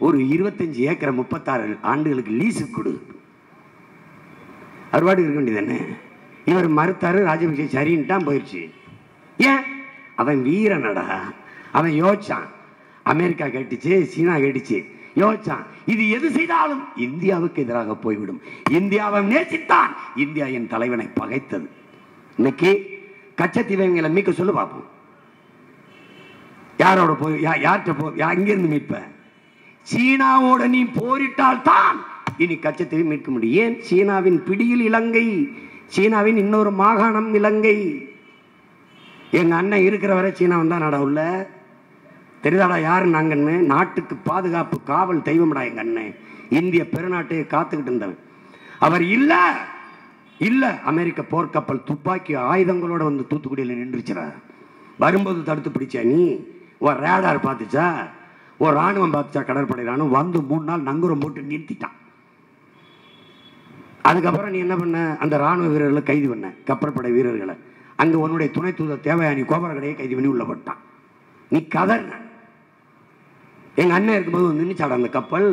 B: ஒரு 25 ஏக்கரை 36 ஆண்டுகளுக்கு லீஸு கொடு, அறுபாடு இருக்க வேண்டியதானே. இவர் மறுத்தாரு, ராஜபக்சே சரின்ட்டான், போயிடுச்சு. ஏன்? அவன் வீரனடா, அவன் யோசிச்சான். அமெரிக்கா கேட்டுச்சு, சீனா கேட்டுச்சு, யோசிச்சான் இது எது செய்தாலும் இந்தியாவுக்கு எதிராக போய்விடும். இந்தியாவை நேசித்தான், இந்தியா என் தலைவனை பகைத்தது. இன்னைக்கு கச்சத்தீவை மீட்க சொல்லு பார்ப்போம். யாரோட போய் யார்கிட்ட போய் அங்கிருந்து மீட்ப? சீனாவோட நீ போரிட்டால் தான் இனி கச்சத்தீவை மீட்க முடியும். ஏன்? சீனாவின் பிடியில் இலங்கை, சீனாவின் இன்னொரு மாகாணம் இலங்கை. எங்க அண்ணன் இருக்கிற வரை சீனா வந்தா நட உள்ள தெரியாதா யாரு நாங்கன்னு? நாட்டுக்கு பாதுகாப்பு காவல் தெய்வம்டா எங்க அண்ணன். இந்திய பெருநாட்டை காத்துக்கிட்டு இருந்தவன் அவர். இல்ல இல்ல அமெரிக்க போர்க்கப்பல் துப்பாக்கி ஆயுதங்களோட வந்து தூத்துக்குடியில் நின்றுச்சுரா. வரும்போது தடுத்து பிடிச்சா நீ? ஒரு ரேடார் பார்த்துச்சா? ஒரு ராணுவம் பார்த்துச்சா? கடற்படை ராணுவம் வந்து 3 நாள் நங்கூரம் போட்டு நிறுத்திட்டான். அதுக்கப்புறம் நீ என்ன பண்ண? அந்த ராணுவ வீரர்களை கைது பண்ண, கப்பற்படை வீரர்களை. அங்க உன்னுடைய துணை தூதர் தேவயானி கோபரகடையை கைது பண்ணி உள்ள போட்டான். நீ கதர். எங்க அண்ணன் இருக்கும்போது வந்து நின்னுச்சாட அந்த கப்பல்.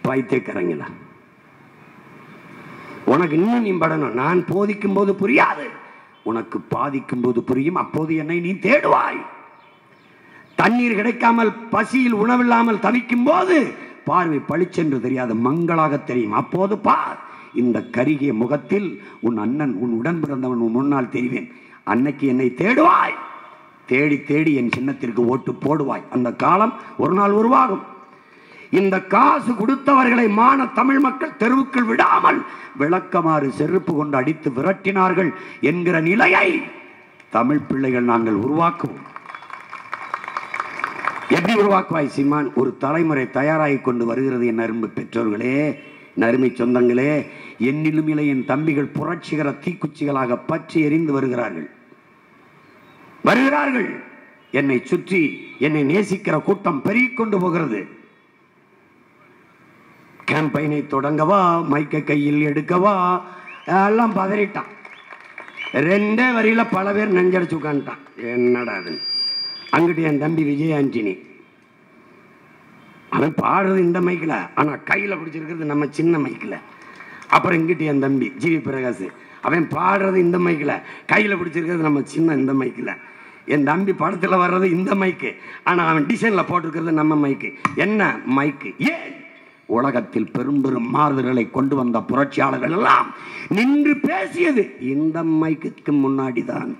B: பைத்தியக்காரங்களா, உனக்கு இன்னும் நீ படணும். நான் போதிக்கும் போது புரியாது, உனக்கு பாதிக்கும் போது புரியும். அப்போது என்னை நீ தேடுவாய். தண்ணீர் கிடைக்காமல் பசியில் உணவில்லாமல் தவிக்கும் போது பார்வை பளிச்சென்று தெரியாத மங்களாக தெரியும். அப்போது பார், இந்த கருகிய முகத்தில் உன் அண்ணன், உன் உடன் பிறந்தவன் உன் முன்னால் தெரிவேன். அன்னைக்கு என்னை தேடுவாய், தேடி தேடி என் சின்னத்திற்கு ஓட்டு போடுவாய். அந்த காலம் ஒரு நாள் உருவாகும். இந்த காசு கொடுத்தவர்களை மான தமிழ் மக்கள் தெருவுக்குள் விடாமல் விளக்கமாறு செருப்பு கொண்டு அடித்து விரட்டினார்கள் என்கிற நிலையை தமிழ் பிள்ளைகள் நாங்கள் உருவாக்குவோம். எப்படி உருவாக்குவாய் சீமான்? ஒரு தலைமுறை தயாராகி கொண்டு வருகிறது. என் அரும்பு பெற்றோர்களே, நறுமை சொந்தங்களே, என்னிலும் இல்லை என் தம்பிகள் புரட்சிகர தீக்குச்சிகளாக பற்றி எரிந்து வருகிறார்கள். என்னை சுற்றி என்னை நேசிக்கிற கூட்டம் பெருகிக்கொண்டு போகிறது. கேம்பெயினை தொடங்கவா, மைக்க கையில் எடுக்கவா, எல்லாம் பதறிட்டான். 2 வரியில பல பேர் நெஞ்சடிச்சு உட்காந்துட்டான். என்னடா அது? அங்கிட்டு என் தம்பி விஜய் ஆண்டனி, அவன் பாடுறது இந்த மைக்கில், ஆனா கையில பிடிச்சிருக்கிறது நம்ம சின்ன மைக்கில். அப்புறம் இங்கிட்டு என் தம்பி ஜிவி பிரகாஷ், அவன் பாடுறது இந்த மைக்கில், கையில பிடிச்சிருக்கிறது நம்ம சின்ன இந்த மைக்கில். என் தம்பி படத்தில் வர்றது இந்த மைக்கு, ஆனா அவன் டிசைன்ல போட்டிருக்கிறது நம்ம மைக்கு. என்ன மைக்கு? ஏன்? உலகத்தில் பெரும் பெரும் மாறுதல்களை கொண்டு வந்த புரட்சியாளர்கள் எல்லாம் நின்று பேசியது இந்த மைக்கு முன்னாடிதான்.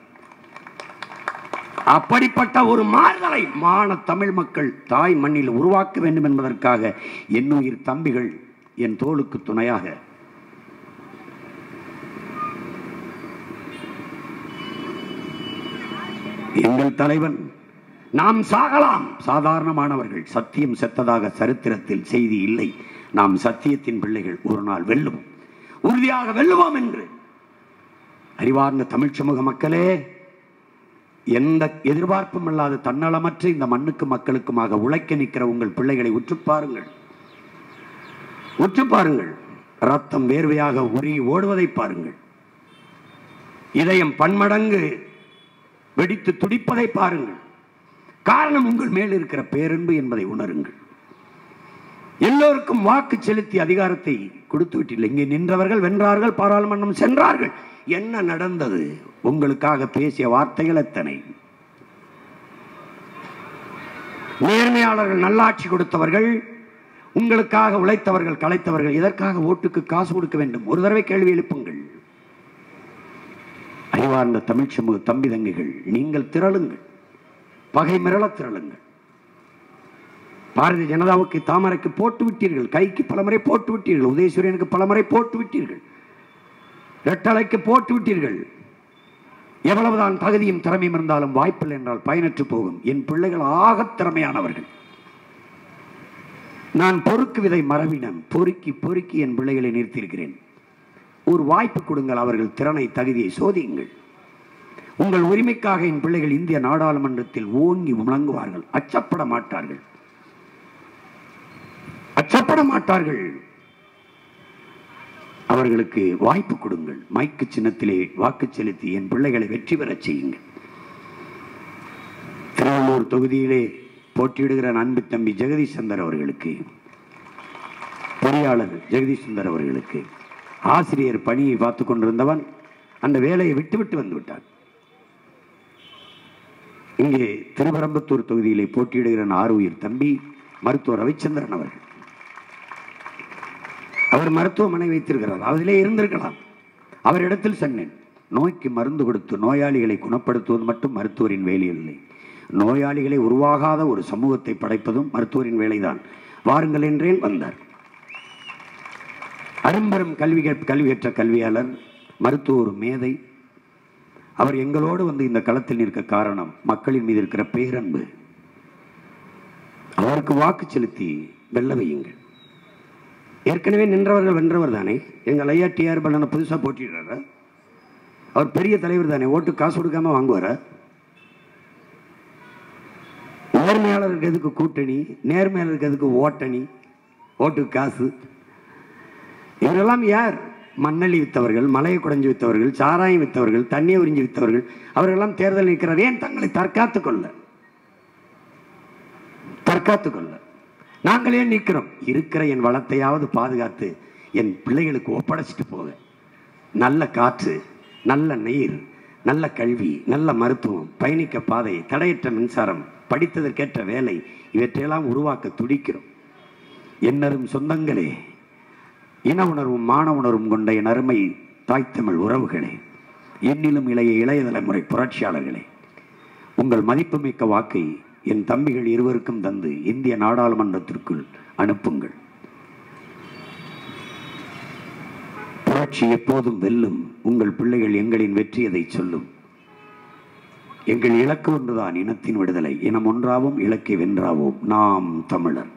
B: அப்படிப்பட்ட ஒரு மாறுதலை மான தமிழ் மக்கள் தாய் மண்ணில் உருவாக்க வேண்டும் என்பதற்காக என்னுயிர் தம்பிகள் என் தோளுக்கு துணையாக எங்கள் தலைவன். நாம் சாகலாம், சாதாரணமானவர்கள். சத்தியம் செத்ததாக சரித்திரத்தில் செய்தி இல்லை. நாம் சத்தியத்தின் பிள்ளைகள். ஒரு நாள் வெல்லுவோம், உறுதியாக வெல்லுவோம் என்று அறிவார்ந்த தமிழ் சமூக மக்களே, எந்த எதிர்பார்ப்பும் இல்லாத தன்னலமற்ற இந்த மண்ணுக்கு மக்களுக்குமாக உழைக்க நிற்கிற உங்கள் பிள்ளைகளை உற்று பாருங்கள், உற்று பாருங்கள். ரத்தம் வேர்வையாக உருகி ஓடுவதை பாருங்கள். இதயம் பன்மடங்கு வெடித்து துடிப்பதை பாருங்கள். காரணம் உங்கள் மேல் இருக்கிற பேரன்பு என்பதை உணருங்கள். எல்லோருக்கும் வாக்கு செலுத்தி அதிகாரத்தை கொடுத்து விட்டீர்கள். இங்கே நின்றவர்கள் வென்றார்கள், பாராளுமன்றம் சென்றார்கள். என்ன நடந்தது? உங்களுக்காக பேசிய வார்த்தைகள் எத்தனை? நேர்மையாளர்கள், நல்லாட்சி கொடுத்தவர்கள், உங்களுக்காக உழைத்தவர்கள், கலைத்தவர்கள். இதற்காக ஓட்டுக்கு காசு கொடுக்க வேண்டும்? ஒரு தடவை கேள்வி எழுப்புங்கள். அறிவார்ந்த தமிழ் சமூக தம்பி தங்கைகள், நீங்கள் திரளுங்கள், பகை மிரள திரளுங்கள். பாரதிய ஜனதாவுக்கு தாமரைக்கு போட்டு விட்டீர்கள், கைக்கு பலமுறை போட்டு விட்டீர்கள், உதயசூரியனுக்கு பலமுறை போட்டு விட்டீர்கள், ரெட்டலைக்கு போட்டு விட்டீர்கள். எவ்வளவுதான் தகுதியும் திறமையும் இருந்தாலும் வாய்ப்பில்லை என்றால் பயனற்று போகும். என் பிள்ளைகள் ஆக திறமையானவர்கள். நான் பொறுக்கு விதை மரபினம் பொறுக்கி பொறுக்கி என் பிள்ளைகளை நிறுத்தியிருக்கிறேன். ஒரு வாய்ப்பு கொடுங்கள், அவர்கள் திறனை தகுதியை சோதியுங்கள். உங்கள் உரிமைக்காக என் பிள்ளைகள் இந்திய நாடாளுமன்றத்தில் ஓங்கி முழங்குவார்கள். அச்சப்பட மாட்டார்கள், அச்சப்பட மாட்டார்கள். அவர்களுக்கு வாய்ப்பு கொடுங்கள். மைக்கு சின்னத்திலே வாக்கு செலுத்தி என் பிள்ளைகளை வெற்றி பெறச் செய்யுங்கள். திருவள்ளூர் தொகுதியிலே போட்டியிடுகிற அன்பு தம்பி ஜெகதீஷ் சந்தர் அவர்களுக்கு, பொறியாளர் ஜெகதீஷ் சுந்தர் அவர்களுக்கு, ஆசிரியர் பணியை பார்த்து கொண்டிருந்தவன் அந்த வேலையை விட்டுவிட்டு வந்து விட்டான். இங்கே திருவரம்பத்தூர் தொகுதியிலே போட்டியிடுகிற ஆறுயிர் தம்பி மருத்துவர் ரவிச்சந்திரன் அவர்கள். அவர் மருத்துவமனை வைத்திருக்கிறார், அதிலே இருந்திருக்கலாம். அவரிடத்தில் சொன்னேன், நோய்க்கு மருந்து கொடுத்து நோயாளிகளை குணப்படுத்துவது மட்டும் மருத்துவரின் வேலை இல்லை, நோயாளிகளை உருவாகாத ஒரு சமூகத்தை படைப்பதும் மருத்துவரின் வேலைதான், வாருங்கள் என்றேன். வந்தார். அரும்பெரும் கல்வி கற்ற கல்வியாளர், மருத்துவர், மேதை. அவர் எங்களோடு வந்து இந்த களத்தில் நிற்க காரணம் மக்களின் மீது இருக்கிற பேரன்பு. அவருக்கு வாக்கு செலுத்தி வெல்ல வையுங்கள். ஏற்கனவே நின்றவர்கள் வென்றவர் தானே. எங்கள் ஐயா டிஆர் பல்லனை புதுசாக போட்டிடுறாரு. அவர் பெரிய தலைவர் தானே, ஓட்டு காசு கொடுக்காம வாங்குவார. நேர்மையாளருக்கு எதுக்கு கூட்டணி, நேர்மையாளருக்கு எதுக்கு ஓட்டணி, ஓட்டுக்கு காசு? இவரெல்லாம் யார்? மண்ணள்ளி வித்தவர்கள், மலையை குடைஞ்சு வித்தவர்கள், சாராயம் வித்தவர்கள், தண்ணியை உறிஞ்சி வித்தவர்கள். அவர்களெல்லாம் தேர்தல் நிற்கிறார். ஏன்? தங்களை தற்காத்துக் கொள்ள. நாங்களே நிற்கிறோம். இருக்கிற என் வளத்தையாவது பாதுகாத்து என் பிள்ளைகளுக்கு ஒப்படைச்சிட்டு போக. நல்ல காற்று, நல்ல நீர், நல்ல கல்வி, நல்ல மருத்துவம், பயணிக்க பாதை, தடையற்ற மின்சாரம், படித்ததற்கேற்ற வேலை, இவற்றையெல்லாம் உருவாக்க துடிக்கிறோம். என்னரும் சொந்தங்களே, இன உணர்வும் மான உணர்வும் கொண்ட என் அருமை தாய்த்தமிழ் உறவுகளே, என்னிலும் இளைய தலைமுறை புரட்சியாளர்களே, உங்கள் மதிப்புமிக்க வாக்கை என் தம்பிகள் இருவருக்கும் தந்து இந்திய நாடாளுமன்றத்திற்குள் அனுப்புங்கள். புரட்சி எப்போதும் வெல்லும். உங்கள் பிள்ளைகள் எங்களின் வெற்றியதை சொல்லும். எங்கள் இலக்கு ஒன்றுதான், இனத்தின் விடுதலை. இனம் ஒன்றாவும் இலக்கை வென்றாவோம். நாம் தமிழர்.